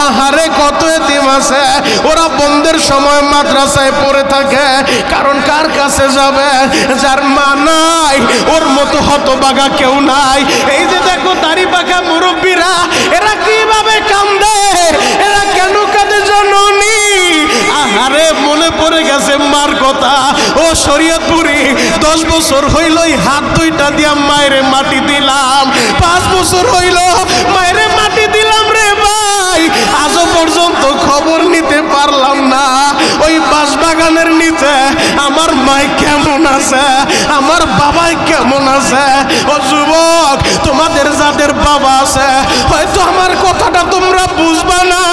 আহারে কত এতিম আছে, ওরা বন্ধের সময় মাদ্রাসায় পড়ে থাকে। কারণ কার কাছে যাবে? যার মা নাই, ওর মতো হতভাগা কেউ নাই। এই যে দেখো দাড়ি পাকা মুরব্বীরা, এরা কিভাবে কান্দে, এরা কেন কাঁদে জানোনি? আহারে মনে পড়ে গেছে মার কথা। ও শরীয়তপুরি 10 বছর হইল হাত 2টা দিয়া মায়েরে মাটি দিলাম, 5 বছর হইল মায়েরে মাটি দিলাম রে ভাই, আজও পর্যন্ত খবর নিতে পারলাম না ওই বাঁশবাগানের নিচে আমার মাই কেমন আছে, আমার বাবাই কেমন আছে। ও যুবক, তোমাদের যাদের বাবা আছে হয়তো আমার কথাটা তোমরা বুঝবা না,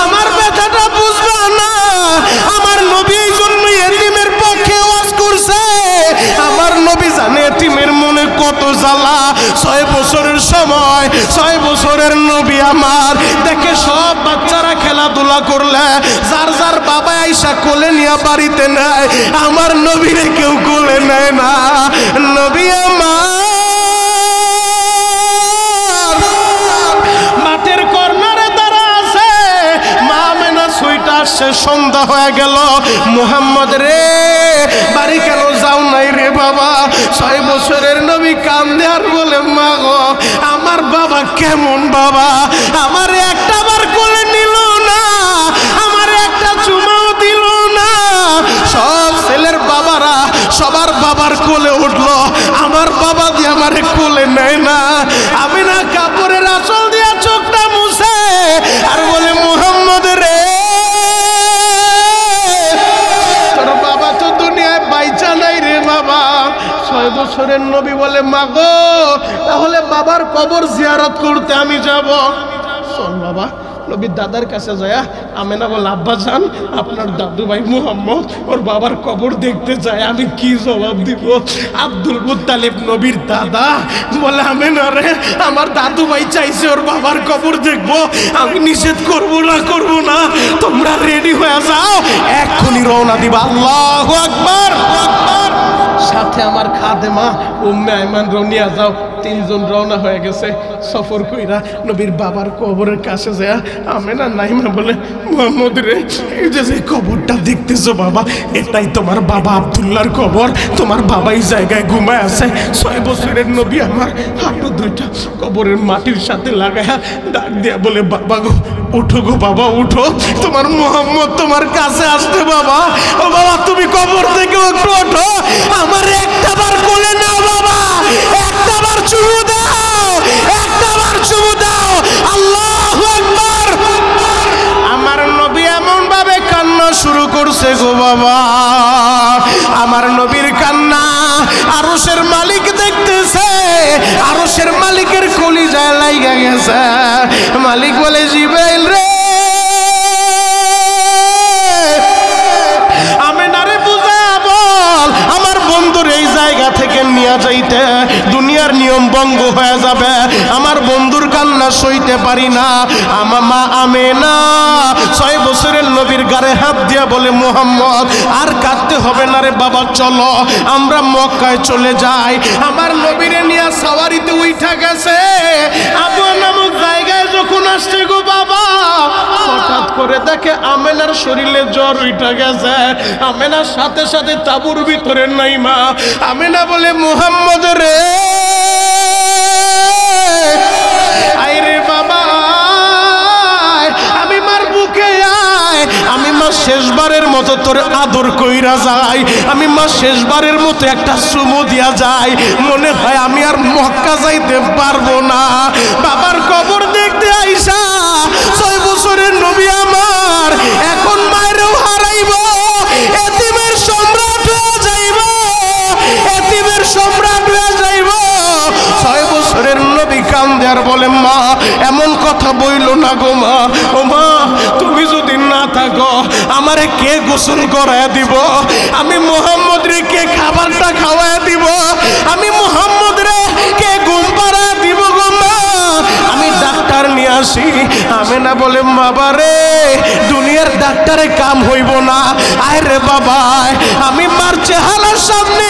আমার ব্যথাটা বুঝবা না। আমার নবী এই জন্য এতিমের পক্ষে ওয়াজ করছে। আমার নবী জানে এতিমের মনে কত জ্বালা। 6 বছরের সময়, 6 বছরের নবী আমার দেখে সব বাচ্চারা খেলাধুলা করলে যার যার বাবা আইসা কোলে নিয়ে বাড়িতে নেয়, আমার নবীরে কেউ কোলে নেয় না। নবী আমার মাঠের কর্নারে দাঁড়া আছে, মা মেনা সুইটা আসছে, সন্ধ্যা হয়ে গেল। মুহাম্মদ রে বাড়ি কেন যাও নাই রে বাবা? 6 বছরের নবী কান্দে আর বলে মা গো আমার বাবা কেমন বাবা, আমার একটা বার কোলে নিল না, আমার একটা চুমাও দিল না। সব ছেলের বাবারা সবার বাবার কোলে উঠলো, আমার বাবা দিয়ে আমারে কোলে নেয় না। আমি না কাপড়ের আঁচল দিয়া চোখটা মুছে আর বলে মুহাম্মদ রে তোর বাবা তো দুনিয়ায় বাইচা নাই রে বাবা। 6 বছরের নবী বলে মা গো তাহলে বাবার কবর জিয়ারত করতে আমি যাব। শোন বাবা, নবীর দাদার কাছে যায়। আমেনা বলে আব্বা জান আপনার দাদু ভাই মুহাম্মদ ওর বাবার কবর দেখতে চায়। আমি কি জবাব দিব? আব্দুল মুত্তালিব নবীর দাদা বলে আমেনা রে আমার দাদু ভাই চাইছে ওর বাবার কবর দেখবো, আমি নিষেধ করব না, তোমরা রেডি হয়ে যাও, এক্ষুনি রওনা দিবা। আল্লাহু আকবার। সাথে আমার খাদেমা উম্মে আইমান রনিয়া যাও, তিনজন রওনা হয়ে গেছে সফর কইরা নবীর বাবার কবরের কাছে যায়। আমেনা নাইমা বলে, মুহাম্মদ রে, এই যে কবরটা দেখতেছো বাবা, এটাই তোমার বাবা আব্দুল্লাহর কবর। তোমার বাবাই জায়গায় ঘুমায় আছে। 6 বছরের নবী আমার হাঁটু দুইটা কবরের মাটির সাথে লাগায়া ডাক দিয়া বলে, বাবা গো উঠো গো বাবা উঠো, তোমার মুহাম্মদ তোমার কাছে আসতে বাবা। ও বাবা তুমি কবর থেকে একটু ওঠো, আমার একটা বার কোলে নাও বাবা, একটা বার চুমু দাও, একটা বার চুমু দাও। আল্লাহু আকবার। আমার নবী এমন ভাবে কান্না শুরু করছে গো বাবা, আমার নবীর কান্না আরশের মালিক দেখতেছে, আরশের মালিকের কলিজায় লাইগা গেছে। মালিক বলে, জিবরাইল রে, আমেনারে বুঝা বল আমার বন্ধুর এই জায়গা থেকে নিয়ে যাইতে, দুনিয়ার নিয়ম ভঙ্গ হয়ে যাবে, আমার বন্ধুর কান্না সইতে পারি না। আমার মা আমেনা 6 বছরের নবীর গায়ে হাত দিয়া বলে, মুহাম্মদ আর কাঁদতে হবে না রে বাবা, চলো আমরা মক্কায় চলে যাই। আমার নবীরে নিয়ে সাওয়ারিতে উঠা গেছে। আবুয়া নামক জায়গায় যখন আসছে গো বাবা, হঠাৎ করে দেখে আমেনার শরীরে জ্বর উঠা গেছে। আমেনার সাথে সাথে তাঁবুর ভিতরে নাইমা আমেনা বলে, মুহাম্মদ রে, আইরে বাবা আমি মার বুকে আয়, আমি মা শেষবারের মতো তোর আদর কইরা যাই, আমি মা শেষবারের মতো একটা চুমু দিয়া যাই। মনে হয় আমি আর মক্কা যাইতে পারবো না। বাবার কবর দেখতে আইসা 6 বছরের নবী আমার এখন মায়েরও হারাইব, এতিমের সম্রাট হয়ে যাইব, এতিমের সম্রাট হয়ে যাইব। 6 বছরের নবী কান্দে আর বলে, মা এমন কথা বইল না গো মা, ও মা তুমি যদি না থাকো আমারে কে গোসল করায় দিব, আমি মুহাম্মদ রে কে খাবারটা খাওয়ায় দিব, আমি মুহাম্মদ রে কে ঘুম পাড়ায় দিব গো মা, আমি ডাক্তার নিয়ে আসি। আমেনা বলে, বাবা রে দুনিয়ার ডাক্তারে কাম হইব না, আয় রে বাবা আমি মার চেহারার সামনে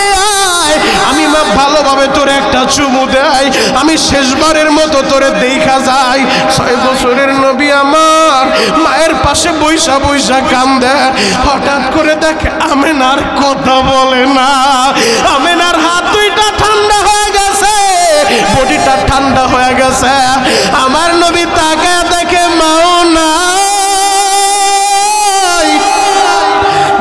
আয়, আমি মা ভালোভাবে তোরে একটা চুমু দেয়, আমি শেষবারের মতো তোরে দেখা যাই। 6 বছরের নবী আমার মায়ের পাশে বৈশা বৈশা কান্দে। হঠাৎ করে দেখে আমেনার কথা বলে না, আমেনার হাত দুইটা ঠান্ডা হয়ে গেছে, বডিটা ঠান্ডা হয়ে গেছে। আমার নবী তাকায় দেখে মাও না,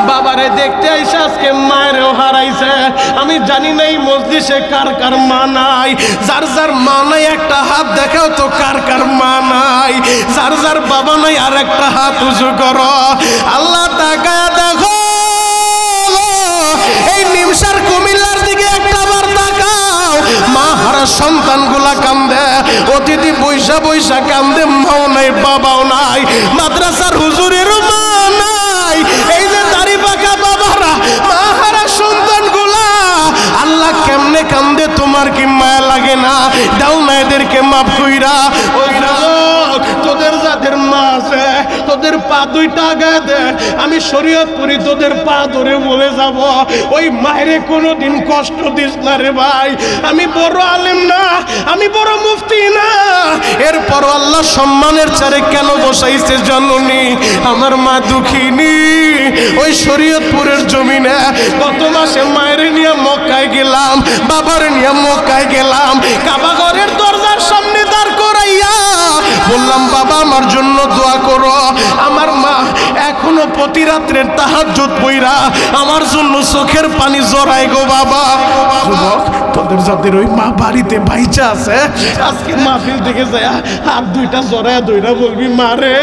বাবারে দেখতে আইসা আজকে মায়েরও হারাইছে। আমি জানি না এই মজলিসে কার কার মা নাই, যার যার মা নাই একটা হাত দেখাও তো, কার কার মা নাই, যার যার বাবা নাই আর একটা হাত উঁচু করো। আল্লাহ তাকায় দেখো, এই নিমসার কুমিল্লার দিকে একটা বার তাকাও, মা হারা সন্তানগুলা কান্দে, অতিথি বৈশা বৈশা কান্দে, মাও নাই বাবাও নাই, মাদ্রাসার হুজুরের মা নাই, এই যে দাড়ি পাকা বাবারা মা হারা সন্তানগুলা, আল্লাহ কেমনে কান্দে তোমার কি মায়া লাগে না? দাও না এদেরকে মাফ কইরা। ওই তোদের যাদের মা আছে তোদের পা দুইটা গায়ে দে, আমি শরীয়তপুরি তোদের পা ধরে বলে যাব, ওই মায়েরে কোনোদিন কষ্ট দিস না রে ভাই। আমি বড় আলেম না, আমি বড় মুফতি না, এরপর আল্লাহ সম্মানের চারে কেন বসাইছে জননী? আমার মা দুঃখিনী। ওই শরীয়তপুরের জমিনে গত মাসে মায়ের নিয়ে মক্কায় গেলাম, বাবার নিয়ে মক্কায় গেলাম, কাবা ঘরের দরজার সামনে দাঁড় করাইয়া বললাম, বাবা আমার জন্য দোয়া করো। আমার মা এখনো প্রতি রাত্রের তাহাজ্জুদ পইরা আমার জন্য চোখের পানি জড়ায় গো বাবা। যুবক, তোদের যাদের ওই মা বাড়িতে বাইচা আছে, আজকে মাহফিল থেকে যায় হাত দুইটা জড়ায় দইরা বলবি, মা রে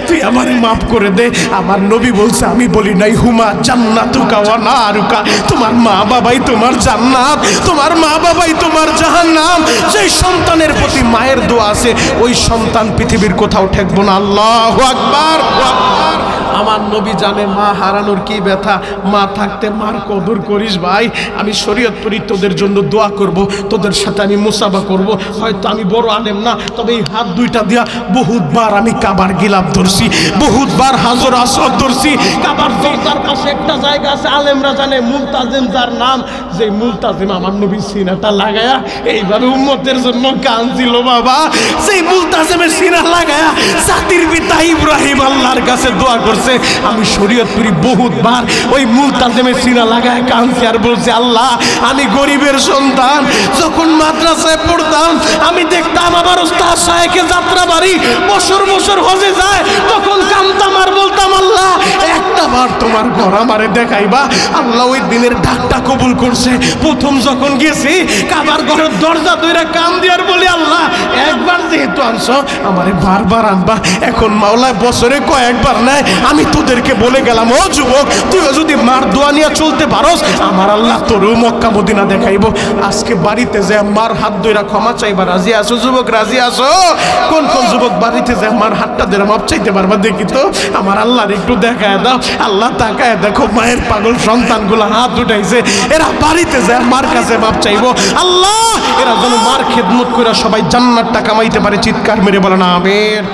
তুই আমারে মাফ করে দে। আমার নবী বলছে, আমি বলি নাই, হুমা জান্নাতুকা ওয়া নারুকা, তোমার মা বাবাই তোমার জান্নাত, তোমার মা বাবাই তোমার জাহান্নাম। যে সন্তানের প্রতি মায়ের দোয়া আছে ওই সন্তান পৃথিবীর কোথাও ঠেকবো না। আল্লাহু আকবার। আমার নবী জানে মা হারানোর কি ব্যথা। মা থাকতে মার কদর করিস ভাই। আমি শরীয়তপুরি তোদের জন্য দোয়া করব, তোদের সাথে আমি মুসাফা করব। হয়তো আমি বড় আলেম না, তবে এই হাত দুইটা দিয়া বহুতবার আমি কাবার গিলাফ ধরছি, বহুতবার হাজর আসর ধরছি। কাবার দরজার পাশে একটা জায়গা আছে, আলেমরা জানে, মুলতাজিম যার নাম, যে মুলতাজিম আমার নবী সিনাটা লাগায়া এইভাবে উম্মতের জন্য কাঁদছিল বাবা। সেই মুলতাজিমের সিনা লাগায়া জাতির পিতা ইব্রাহিম আল্লাহর কাছে দোয়া করছে। আমি শরীয়তপুরি বহুতবার ওই মুলতাজিমের সিনা লাগায় কাঁদছি আর বলছি, আল্লাহ আমি গরিবের সন্তান, যখন মাদ্রাসায় পড়তাম আমি দেখতাম আমার ওস্তাদ সাহেবের যাত্রা বাড়ি বছর বছর হজে যায়, তখন কাঁদতাম আর বলতাম, আল্লাহ একটা বার তোমার ঘর আমারে দেখাইবা। আল্লাহ ওই দিনের ডাকটা কবুল করছে। প্রথম যখন গেছি কাবার ঘরের দরজা ধরে কান্দি আর বলি, আল্লাহ একবার যেহেতু আনছো আমারে বারবার আনবা। এখন মাওলা বছরে কয়েকবার নেয়। আমি তোদেরকে বলে গেলাম, ও যুবক, তুইও যদি মার দোয়া নিয়ে চলতে পারোস, আমার আল্লাহ তোরও মক্কা মদিনা দেখাইব। আজকে বাড়িতে যে মার হাত ধরে ক্ষমা চাইবা রাজি আছো? যুবক রাজি আছো? কোন কোন যুবক বাড়িতে যে আমার হাতটা ধরে মাপ চাইতে পারবা? দেখি তো, আমার আল্লাহর একটু দেখায় দাও। আল্লাহ তাকায় দেখো, মায়ের পাগল সন্তানগুলো হাত উঠাইছে, এরা বাড়িতে যে মার কাছে মাপ চাইবো। আল্লাহ এরা যেন মার খেদমত করে সবাই জান্নাতটা কামাইতে পারে। চিৎকার মেরে বলেন আমিন।